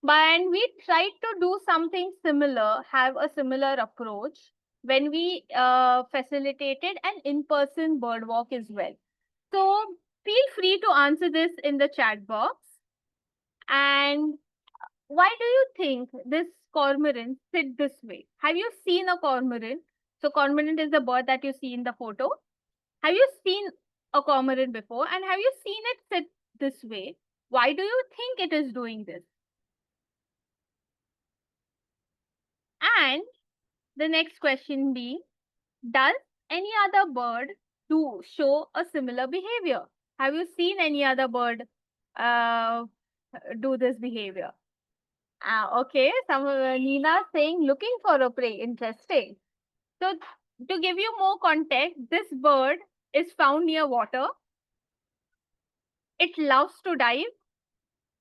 And we tried to do something similar, have a similar approach when we facilitated an in-person bird walk as well. So feel free to answer this in the chat box. And why do you think this cormorant sit this way? Have you seen a cormorant? So cormorant is the bird that you see in the photo. Have you seen a cormorant before? And have you seen it sit this way? Why do you think it is doing this? And the next question being, does any other bird show a similar behavior? Have you seen any other bird do this behavior? Okay, Nina saying looking for a prey. Interesting. So to give you more context, this bird is found near water. It loves to dive.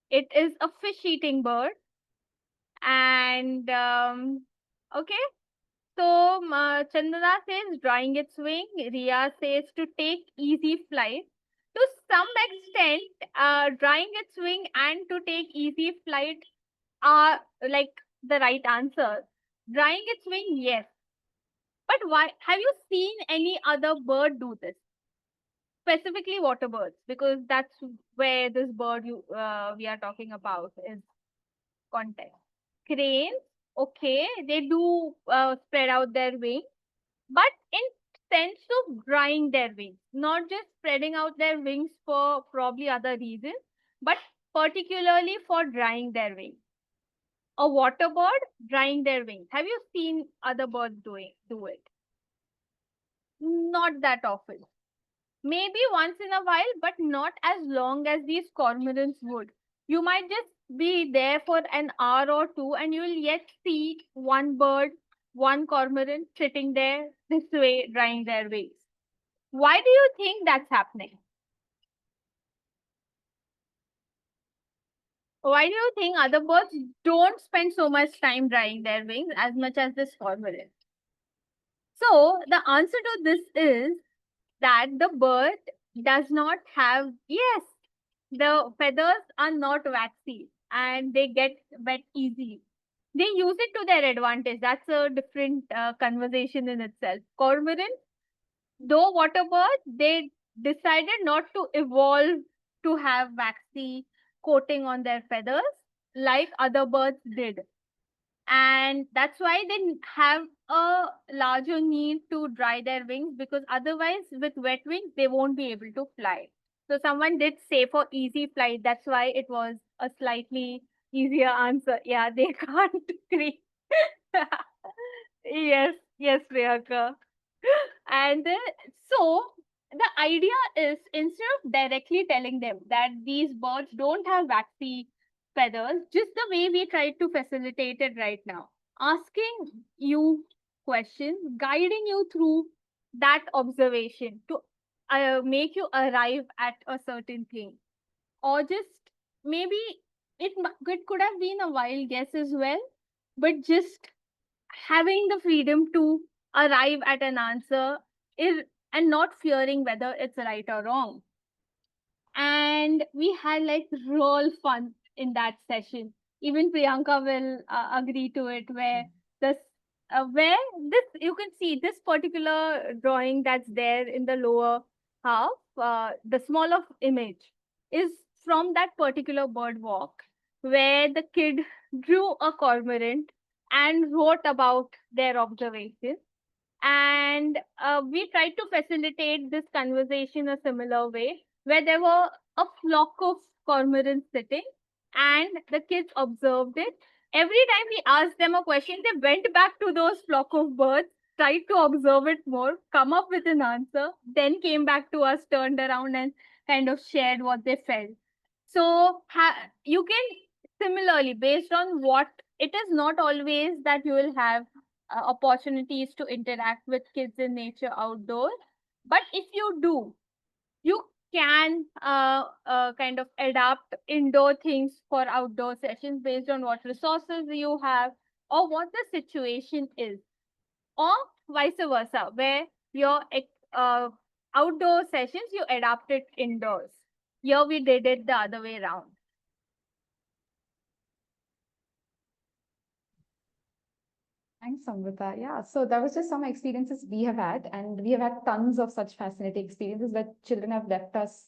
It is a fish-eating bird. And okay, so Chandana says drawing its wing. Riya says to take easy flight. To some extent, drawing its wing and to take easy flight are like the right answer. Drawing its wing, yes. But why? Have you seen any other bird do this? Specifically water birds, because that's where this bird we are talking about is context. Cranes, okay, they do spread out their wings, but in sense of drying their wings, not just spreading out their wings for probably other reasons, but particularly for drying their wings. A water bird drying their wings. Have you seen other birds do it? Not that often. Maybe once in a while, but not as long as these cormorants would. You might just be there for an hour or two and you'll yet see one bird, one cormorant sitting there this way, drying their wings. Why do you think that's happening? Why do you think other birds don't spend so much time drying their wings as much as this cormorant? So the answer to this is that the bird does not have, yes, the feathers are not waxy and they get wet easily. They use it to their advantage. That's a different conversation in itself. Cormorant, though water birds, they decided not to evolve to have waxy coating on their feathers like other birds did. And that's why they have a larger need to dry their wings, because otherwise with wet wings, they won't be able to fly. So someone did say for easy flight, that's why it was a slightly easier answer. Yeah, they can't creep. Yes, yes, Priyanka. And so the idea is, instead of directly telling them that these birds don't have waxy feathers, just the way we try to facilitate it right now, asking you questions, guiding you through that observation to make you arrive at a certain thing, or just maybe it could have been a wild guess as well, but just having the freedom to arrive at an answer is, and not fearing whether it's right or wrong. And we had like real fun in that session. Even Priyanka will agree to it, where this you can see this particular drawing that's there in the lower half, the smaller image is from that particular bird walk, where the kid drew a cormorant and wrote about their observations. And we tried to facilitate this conversation a similar way, where there were a flock of cormorants sitting, and the kids observed it. Every time we asked them a question, they went back to those flock of birds, tried to observe it more, come up with an answer, then came back to us, turned around, and kind of shared what they felt. So you can similarly, based on what it is, not always that you will have opportunities to interact with kids in nature outdoors, but if you do, you can kind of adapt indoor things for outdoor sessions based on what resources you have or what the situation is, or vice versa, where your outdoor sessions you adapt it indoors. Here we did it the other way around. Thanks, Amrita. Yeah, so that was just some experiences we have had, and we have had tons of such fascinating experiences that children have left us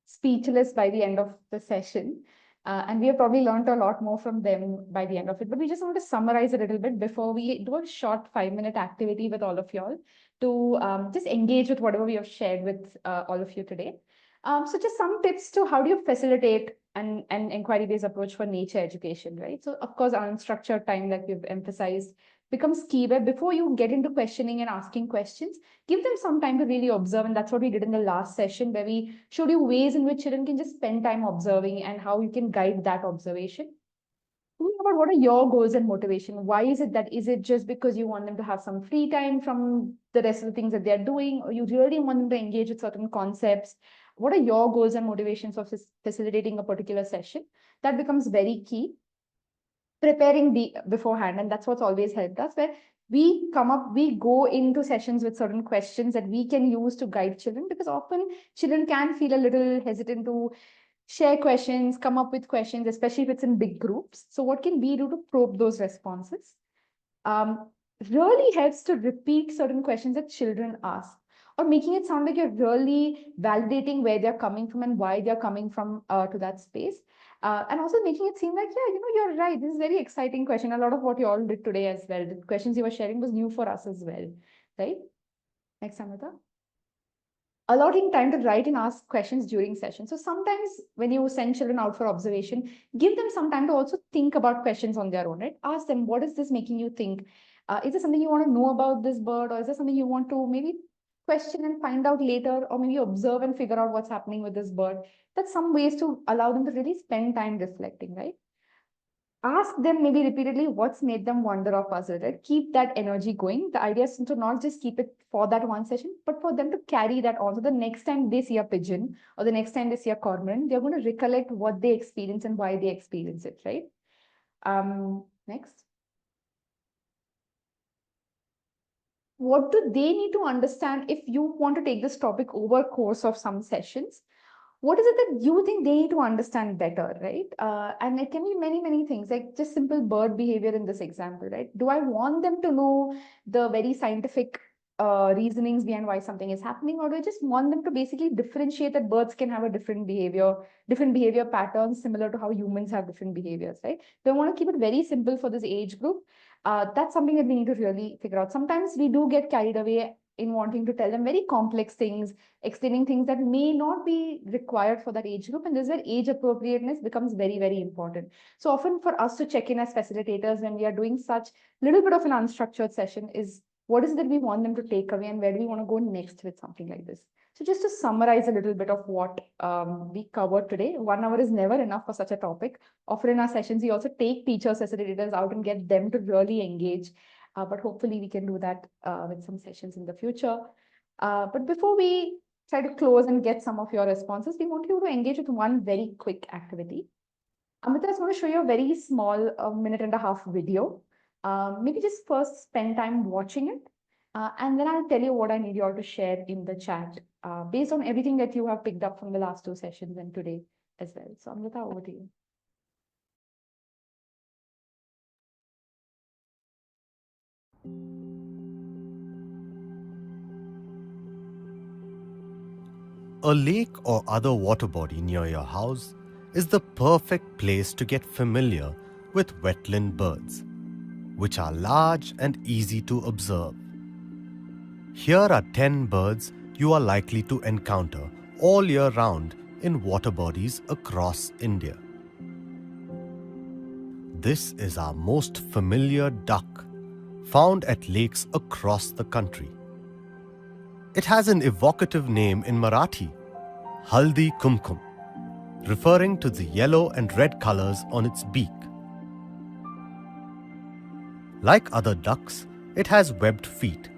speechless by the end of the session. And we have probably learned a lot more from them by the end of it. But we just want to summarize a little bit before we do a short 5-minute activity with all of y'all to just engage with whatever we have shared with all of you today. So just some tips to how do you facilitate an inquiry-based approach for nature education, right? So of course, unstructured time that we've emphasized becomes key, where before you get into questioning and asking questions, give them some time to really observe. And that's what we did in the last session, where we showed you ways in which children can just spend time observing and how you can guide that observation. Think about what are your goals and motivation. Why is it that, is it just because you want them to have some free time from the rest of the things that they're doing, or you really want them to engage with certain concepts? What are your goals and motivations of facilitating a particular session? That becomes very key. Preparing beforehand, and that's what's always helped us, where we go into sessions with certain questions that we can use to guide children, because often children can feel a little hesitant to share questions, come up with questions, especially if it's in big groups. So what can we do to probe those responses? Really helps to repeat certain questions that children ask, or making it sound like you're really validating where they're coming from and why they're coming from to that space. And also making it seem like, yeah, you're right. This is a very exciting question. A lot of what you all did today as well, the questions you were sharing was new for us as well, right? Next, Amrita. Allotting time to write and ask questions during sessions. So sometimes when you send children out for observation, give them some time to also think about questions on their own, right? Ask them, what is this making you think? Is there something you want to know about this bird? Or is there something you want to maybe question and find out later, or maybe observe and figure out what's happening with this bird? That's some ways to allow them to really spend time reflecting, right? Ask them maybe repeatedly what's made them wonder or puzzle, right? Keep that energy going. The idea is to not just keep it for that one session, but for them to carry that on. So the next time they see a pigeon or the next time they see a cormorant, they're going to recollect what they experience and why they experience it, right? Next. What do they need to understand if you want to take this topic over course of some sessions? What is it that you think they need to understand better, right? And it can be many, many things, like just simple bird behavior in this example, right? Do I want them to know the very scientific reasonings behind why something is happening, or do I just want them to basically differentiate that birds can have a different behavior patterns similar to how humans have different behaviors, right? Do I want to keep it very simple for this age group? That's something that we need to really figure out. Sometimes we do get carried away in wanting to tell them very complex things, explaining things that may not be required for that age group. And this is where age appropriateness becomes very, very important. So often for us to check in as facilitators when we are doing such little bit of an unstructured session is, what is it that we want them to take away and where do we want to go next with something like this? So just to summarize a little bit of what we covered today, 1 hour is never enough for such a topic. Often in our sessions, we also take teachers, facilitators out and get them to really engage. But hopefully we can do that with some sessions in the future. But before we try to close and get some of your responses, we want you to engage with one very quick activity. Amrita is going to show you a very small 1.5-minute video. Maybe just first spend time watching it. And then I'll tell you what I need you all to share in the chat based on everything that you have picked up from the last 2 sessions and today as well. So Amrita, over to you. A lake or other water body near your house is the perfect place to get familiar with wetland birds, which are large and easy to observe. Here are 10 birds you are likely to encounter all year round in water bodies across India. This is our most familiar duck, found at lakes across the country. It has an evocative name in Marathi, Haldi Kumkum, referring to the yellow and red colors on its beak. Like other ducks, it has webbed feet,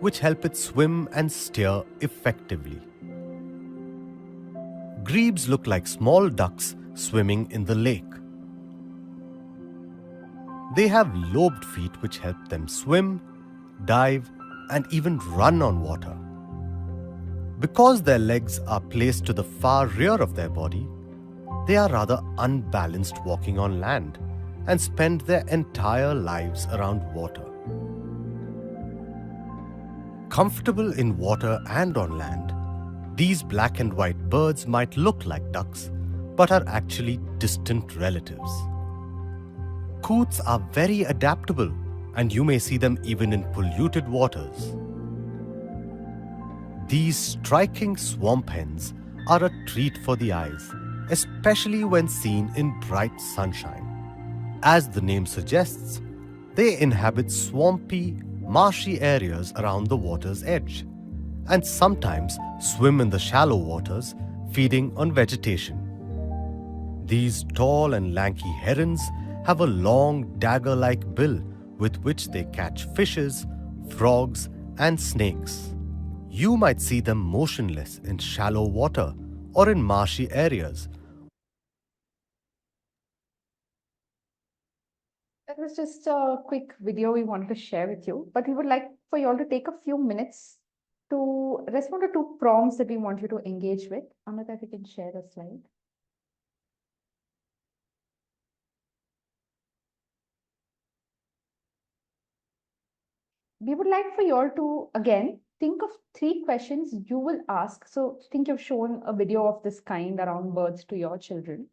which help it swim and steer effectively. Grebes look like small ducks swimming in the lake. They have lobed feet which help them swim, dive, and even run on water. Because their legs are placed to the far rear of their body, they are rather unbalanced walking on land and spend their entire lives around water. Comfortable in water and on land, these black and white birds might look like ducks, but are actually distant relatives. Coots are very adaptable, and you may see them even in polluted waters. These striking swamp hens are a treat for the eyes, especially when seen in bright sunshine. As the name suggests, they inhabit swampy, marshy areas around the water's edge, and sometimes swim in the shallow waters, feeding on vegetation. These tall and lanky herons have a long dagger-like bill with which they catch fishes, frogs, and snakes. You might see them motionless in shallow water or in marshy areas. That was just a quick video we wanted to share with you, but we would like for you all to take a few minutes to respond to two prompts that we want you to engage with. Amrita, if you can share the slide. We would like for you all to, again, think of 3 questions you will ask. So think you've shown a video of this kind around birds to your children.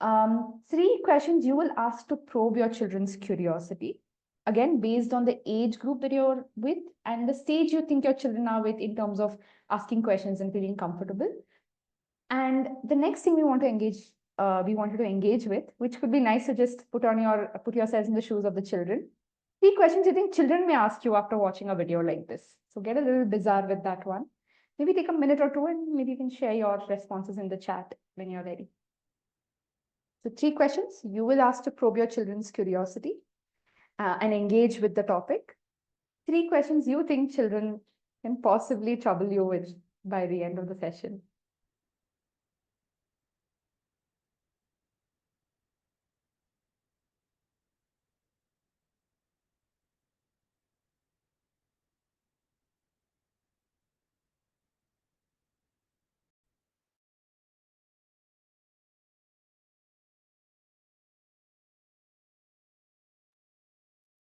3 questions you will ask to probe your children's curiosity. Again, based on the age group that you're with and the stage you think your children are with in terms of asking questions and feeling comfortable. And the next thing we want to engage, we wanted to engage with, which could be nice to just put yourselves in the shoes of the children. 3 questions you think children may ask you after watching a video like this. So get a little bizarre with that one. Maybe take a minute or two and maybe you can share your responses in the chat when you're ready. So 3 questions you will ask to probe your children's curiosity and engage with the topic. 3 questions you think children can possibly trouble you with by the end of the session.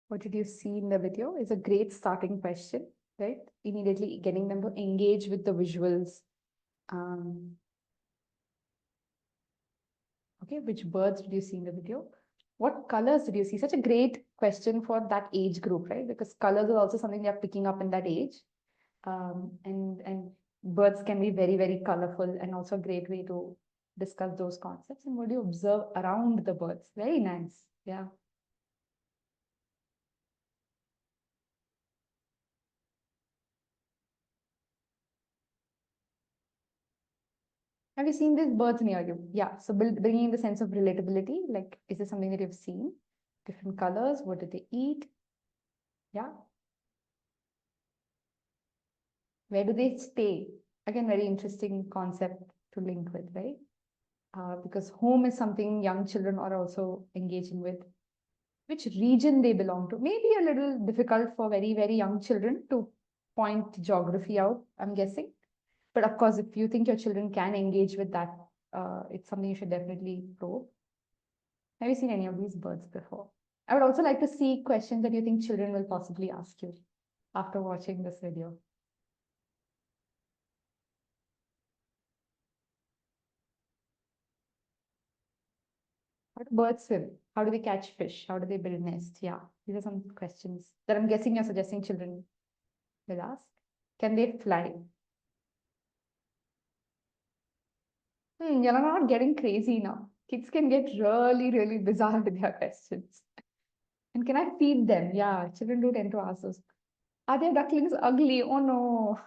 What did you see in the video is a great starting question, right? Immediately getting them to engage with the visuals. Okay, which birds did you see in the video? What colors did you see? Such a great question for that age group, right? Because colors are also something they are picking up in that age. And birds can be very, very colorful and also a great way to discuss those concepts. And what do you observe around the birds? Very nice. Yeah. Have you seen these birds near you? Yeah. So bringing the sense of relatability, like, is this something that you've seen? Different colors, what do they eat? Yeah. Where do they stay? Again, very interesting concept to link with, right? Because home is something young children are also engaging with. Which region they belong to? Maybe a little difficult for very, very young children to point geography out, I'm guessing. But of course, if you think your children can engage with that, it's something you should definitely probe. Have you seen any of these birds before? I would also like to see questions that you think children will possibly ask you after watching this video. How do birds swim? How do they catch fish? How do they build nests? Yeah, these are some questions that I'm guessing you're suggesting children will ask. Can they fly? You're not getting crazy now. Kids can get really, really bizarre with their questions. And can I feed them? Yeah, children do tend to ask those. Are their ducklings ugly? Oh no.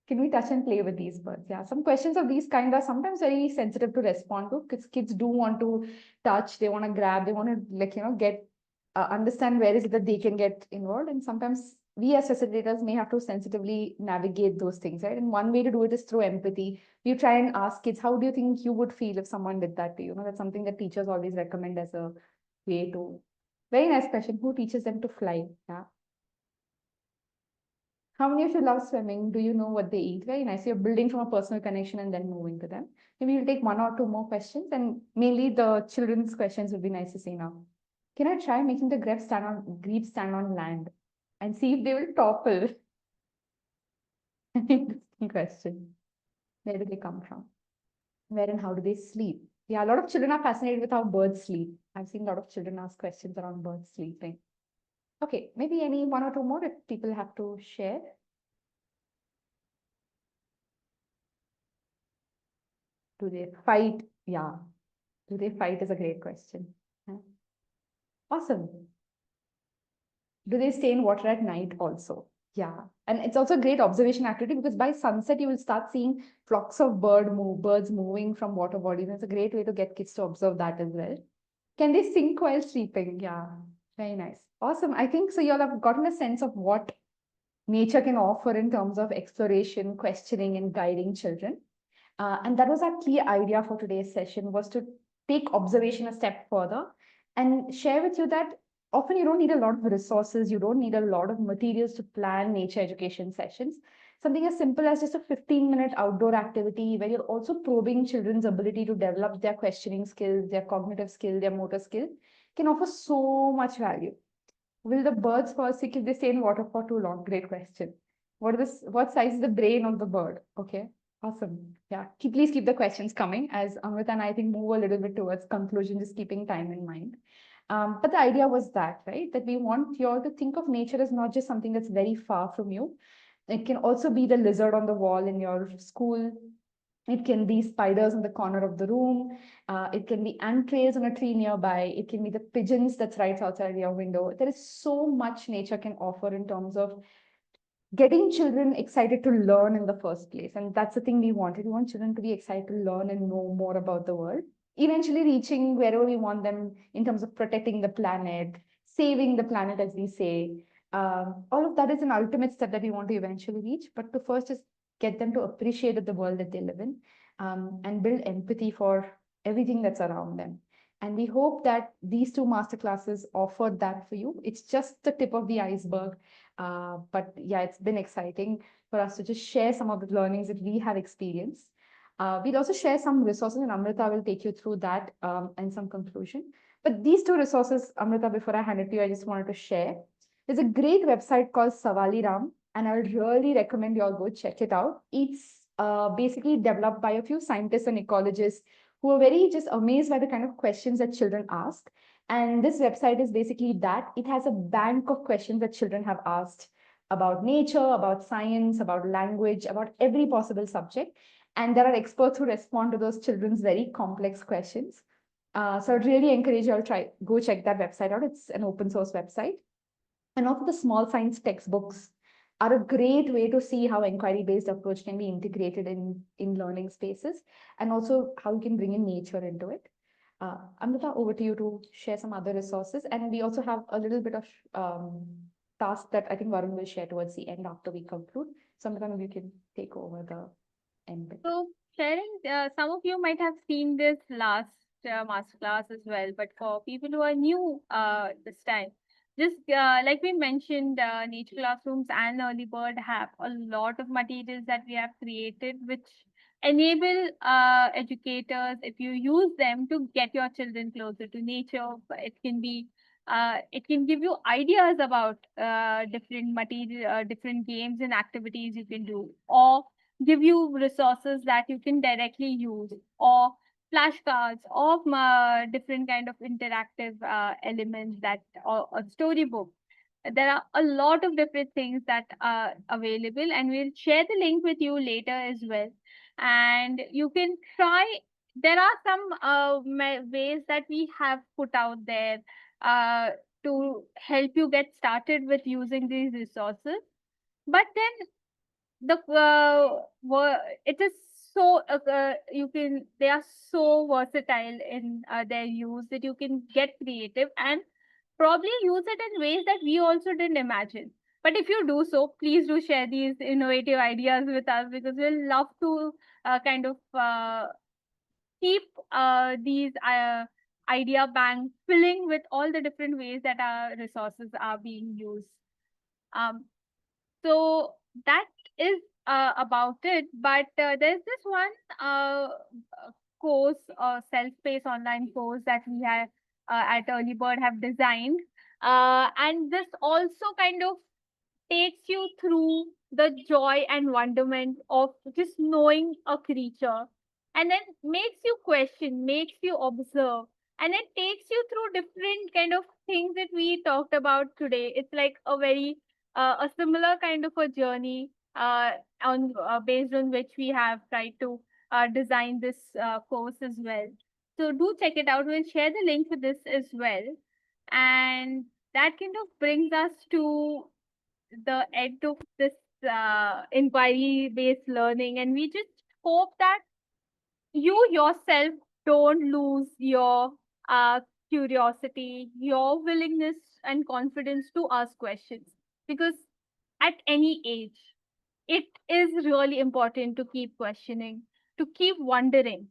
Can we touch and play with these birds? Yeah, some questions of these kind are sometimes very sensitive to respond to because kids do want to touch, they want to grab, they want to get understand where is it that they can get involved. And sometimes we as facilitators may have to sensitively navigate those things, right? And one way to do it is through empathy. You try and ask kids, how do you think you would feel if someone did that to you? You know, that's something that teachers always recommend as a way to. Very nice question. Who teaches them to fly? Yeah. How many of you love swimming? Do you know what they eat? Very nice. You're building from a personal connection and then moving to them. Maybe we'll take one or two more questions, and mainly the children's questions would be nice to see now. Can I try making the grebes stand on land and see if they will topple? Interesting question. Where do they come from? Where and how do they sleep? Yeah, a lot of children are fascinated with how birds sleep. I've seen a lot of children ask questions around birds sleeping. Okay, maybe any one or two more if people have to share. Do they fight? Yeah. Do they fight is a great question. Yeah. Awesome. Do they stay in water at night also? Yeah. And it's also a great observation activity because by sunset, you will start seeing flocks of birds moving from water bodies. It's a great way to get kids to observe that as well. Can they sink while sleeping? Yeah. Very nice. Awesome. I think so you all have gotten a sense of what nature can offer in terms of exploration, questioning, and guiding children. And that was our key idea for today's session, was to take observation a step further and share with you that often you don't need a lot of resources, you don't need a lot of materials to plan nature education sessions. Something as simple as just a 15-minute outdoor activity where you're also probing children's ability to develop their questioning skills, their cognitive skill, their motor skill, can offer so much value. Will the birds fall sick if they stay in water for too long? Great question. What size is the brain of the bird? Okay, awesome. Yeah, please keep the questions coming as Amrita and I think move a little bit towards conclusion, just keeping time in mind. But the idea was that, right, that we want you all to think of nature as not just something that's very far from you. It can also be the lizard on the wall in your school. It can be spiders in the corner of the room. It can be ant trails on a tree nearby. It can be the pigeons that's right outside your window. There is so much nature can offer in terms of getting children excited to learn in the first place. And that's the thing we wanted. We want children to be excited to learn and know more about the world, eventually reaching wherever we want them in terms of protecting the planet, saving the planet, as we say. All of that is an ultimate step that we want to eventually reach. But to first is get them to appreciate the world that they live in, and build empathy for everything that's around them. And we hope that these two masterclasses offered that for you. It's just the tip of the iceberg. But yeah, it's been exciting for us to just share some of the learnings that we have experienced. We'll also share some resources, and Amrita will take you through that and some conclusion. But these two resources, Amrita, before I hand it to you, I just wanted to share. There's a great website called Savaliram, and I would really recommend you all go check it out. It's basically developed by a few scientists and ecologists who are very just amazed by the kind of questions that children ask. And this website is basically that. It has a bank of questions that children have asked about nature, about science, about language, about every possible subject. And there are experts who respond to those children's very complex questions. So I'd really encourage you all to go check that website out. It's an open source website. And also the small science textbooks are a great way to see how inquiry-based approach can be integrated in learning spaces, and also how you can bring in nature into it. Amrita, over to you to share some other resources. And we also have a little bit of task that I think Varun will share towards the end after we conclude. So Amrita, maybe you can take over the end bit. So, sharing, some of you might have seen this last masterclass as well, but for people who are new this time, just like we mentioned, Nature Classrooms and Early Bird have a lot of materials that we have created, which enable educators, if you use them, to get your children closer to nature. It can give you ideas about different material, different games and activities you can do, or give you resources that you can directly use, or flashcards, or different kind of interactive elements, that or a storybook. There are a lot of different things that are available, and we'll share the link with you later as well. And you can try. There are some ways that we have put out there uh, to help you get started with using these resources. But then it is so you can they are so versatile in their use that you can get creative and probably use it in ways that we also didn't imagine. But if you do so, please do share these innovative ideas with us, because we'll love to kind of keep these idea bank filling with all the different ways that our resources are being used. um, so that is about it. But there's this one course, self-paced online course that we have at Early Bird have designed. And this also kind of takes you through the joy and wonderment of just knowing a creature, and then makes you question, makes you observe, and it takes you through different kind of things that we talked about today. It's like a very a similar kind of a journey on based on which we have tried to design this course as well. So do check it out. We'll share the link for this as well. And that kind of brings us to the end of this inquiry based learning. And we just hope that you yourself don't lose your uh, curiosity, your willingness and confidence to ask questions. Because at any age, it is really important to keep questioning, to keep wondering.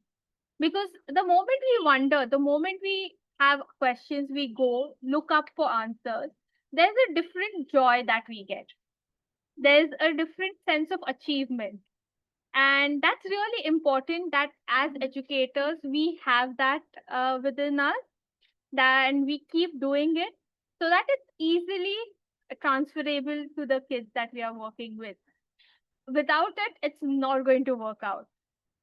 Because the moment we wonder, the moment we have questions, we go look up for answers, there's a different joy that we get. There's a different sense of achievement. And that's really important that as educators, we have that within us, that and we keep doing it so that it's easily transferable to the kids that we are working with. Without it, it's not going to work out,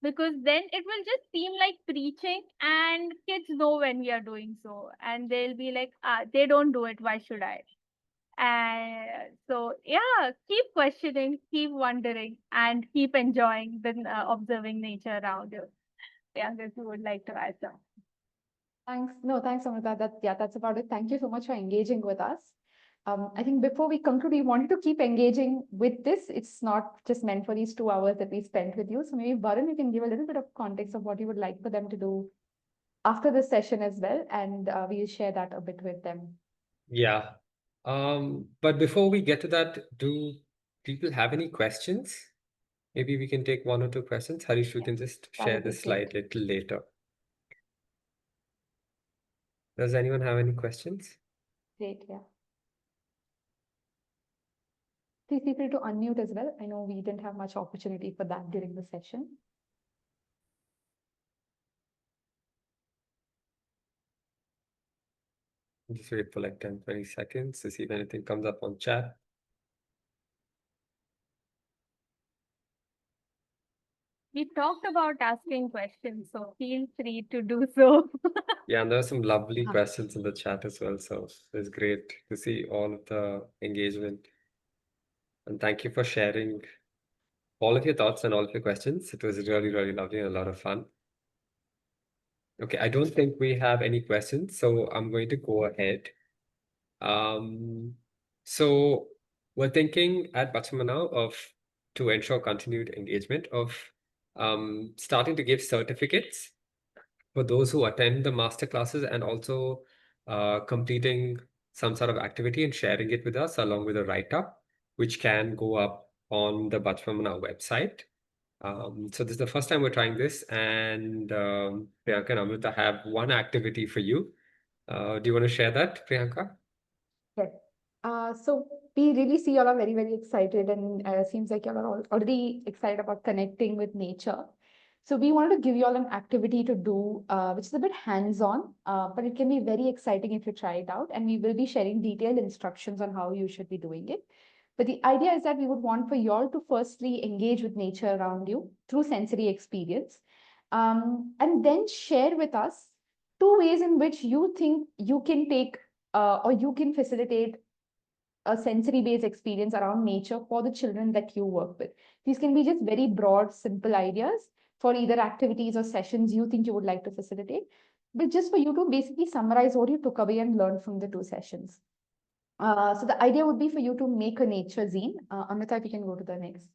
because then it will just seem like preaching, and kids know when we are doing so, and they'll be like, they don't do it, why should I? And so, yeah, keep questioning, keep wondering, and keep enjoying the observing nature around you. Yeah, if you would like to add some. Thanks. No, thanks, Amrita. That's about it. Thank you so much for engaging with us. I think before we conclude, we wanted to keep engaging with this. It's not just meant for these 2 hours that we spent with you. So maybe Varun, you can give a little bit of context of what you would like for them to do after this session as well, and we'll share that a bit with them. Yeah. But before we get to that, do people have any questions? Maybe we can take 1 or 2 questions. Harish, we Yeah, can just that share would be the slide great. little later. Does anyone have any questions? Great, yeah. Please feel free to unmute as well. I know we didn't have much opportunity for that during the session. Just wait for like 10, 20 seconds to see if anything comes up on chat. We talked about asking questions, so feel free to do so. Yeah, and there are some lovely Uh-huh. questions in the chat as well. So it's great to see all of the engagement. And thank you for sharing all of your thoughts and all of your questions. It was really, really lovely and a lot of fun. Okay, I don't think we have any questions, so I'm going to go ahead. So we're thinking at Pachamana of, to ensure continued engagement, of starting to give certificates for those who attend the master classes, and also completing some sort of activity and sharing it with us along with a write-up, which can go up on the Bachpamana website. So this is the first time we're trying this, and Priyanka and Amrita have one activity for you. Do you want to share that, Priyanka? Yes. So we really see you all are very, very excited, and seems like you all are already excited about connecting with nature. So we wanted to give you all an activity to do, which is a bit hands-on, but it can be very exciting if you try it out. And we will be sharing detailed instructions on how you should be doing it. But the idea is that we would want for you all to firstly engage with nature around you through sensory experience, and then share with us 2 ways in which you think you can take or you can facilitate a sensory-based experience around nature for the children that you work with. These can be just very broad, simple ideas for either activities or sessions you think you would like to facilitate, but just for you to basically summarize what you took away and learned from the 2 sessions. So the idea would be for you to make a nature zine. Amrita, if you can go to the next.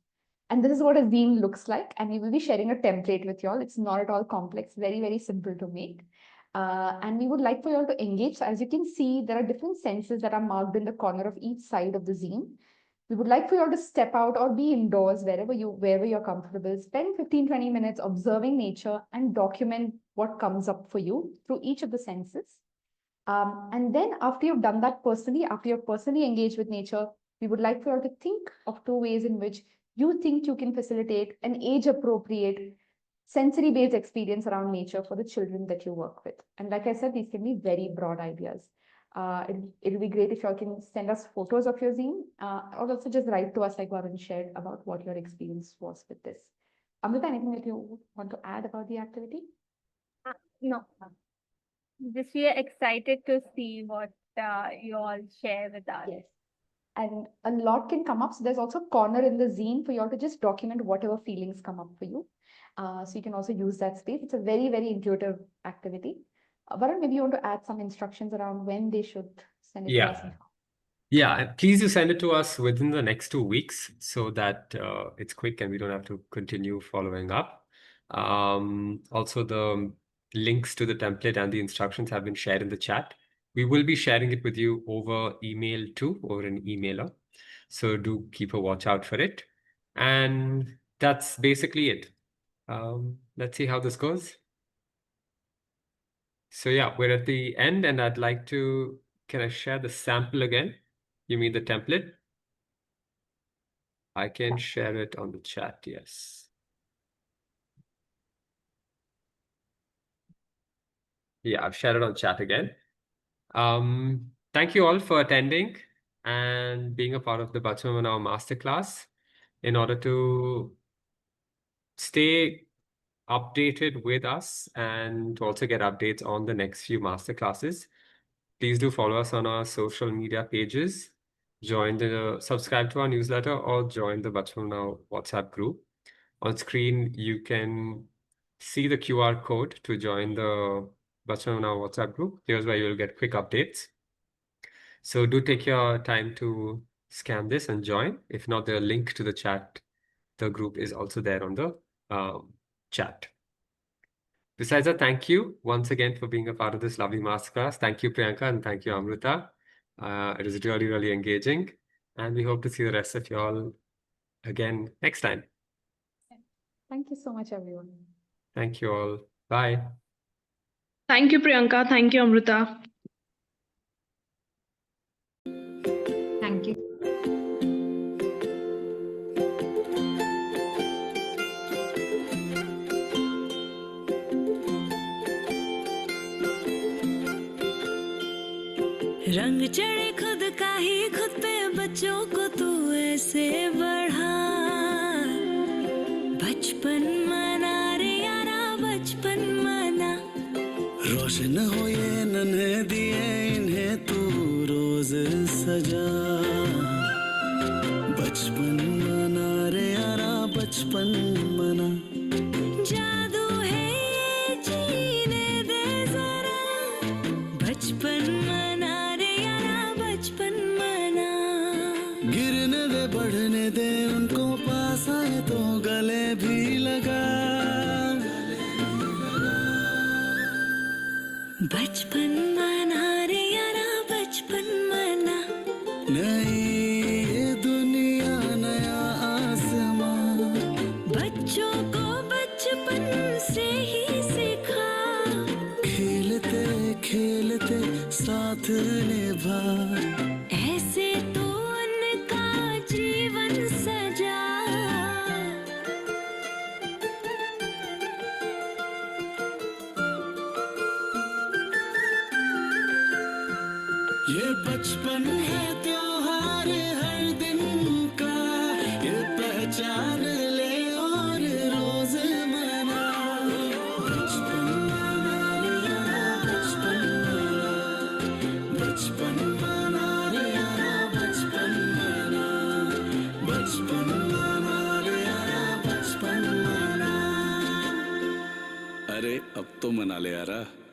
And this is what a zine looks like. And we will be sharing a template with y'all. It's not at all complex, very, very simple to make. And we would like for y'all to engage. So as you can see, there are different senses that are marked in the corner of each side of the zine. We would like for y'all to step out or be indoors wherever you're comfortable. Spend 15-20 minutes observing nature and document what comes up for you through each of the senses. And then after you've done that personally, after you're personally engaged with nature, we would like for you to think of 2 ways in which you think you can facilitate an age-appropriate, sensory-based experience around nature for the children that you work with. And like I said, these can be very broad ideas. It'll be great if you all can send us photos of your zine, or also just write to us like Varun shared about what your experience was with this. Amrita, anything that you want to add about the activity? No. Just we are excited to see what you all share with us. Yes. And a lot can come up. So there's also a corner in the zine for you all to just document whatever feelings come up for you. So you can also use that space. It's a very, very intuitive activity. Varun, maybe you want to add some instructions around when they should send it to us. Yeah, and please do send it to us within the next 2 weeks so that it's quick and we don't have to continue following up. Also, the links to the template and the instructions have been shared in the chat. We will be sharing it with you over email too, over an emailer. So do keep a watch out for it. And that's basically it. Let's see how this goes. So yeah, we're at the end and I'd like to, can I share the sample again? You mean the template? I can share it on the chat, yes. Yeah, I've shared it on chat again. Thank you all for attending and being a part of the Bachchan Manao Masterclass. In order to stay updated with us and to also get updates on the next few masterclasses, please do follow us on our social media pages, subscribe to our newsletter, or join the Bachchan Manao WhatsApp group. On screen, you can see the QR code to join the Bachchan Manao WhatsApp group. Here's where you'll get quick updates. So do take your time to scan this and join. If not, the link to the chat, the group is also there on the chat. Besides that, thank you once again for being a part of this lovely masterclass. Thank you, Priyanka, and thank you, Amrita. It is really, really engaging. And we hope to see the rest of you all again next time. Thank you so much, everyone. Thank you all. Bye. Thank you, Priyanka. Thank you, Amrita. Thank you. रंग चढ़े खुद का ही खुद पे बच्चों को तू ऐसे बढ़ा बचपन मना रे यारा बचपन मना रोशन हो ये नन्हे दिए इन्हें तू रोज सजा बचपन मना रे यारा बचपन मना जादू है ये जीने दे जरा बचपन मना गिरने दे बढ़ने दे उनको पास आए तो गले भी लगा बचपन मना रे यारा बचपन मना नई ये दुनिया नया आसमां बच्चों को बचपन से ही सिखा खेलते खेलते साथ निभा ऐसे तो जीवन सजा ये बचपन है त्योहार हर दिन का ये पहचान ले और रोज मना बचपन मना रे यारा बचपन मना बचपन मना रे यारा बचपन तो मना ले यारा।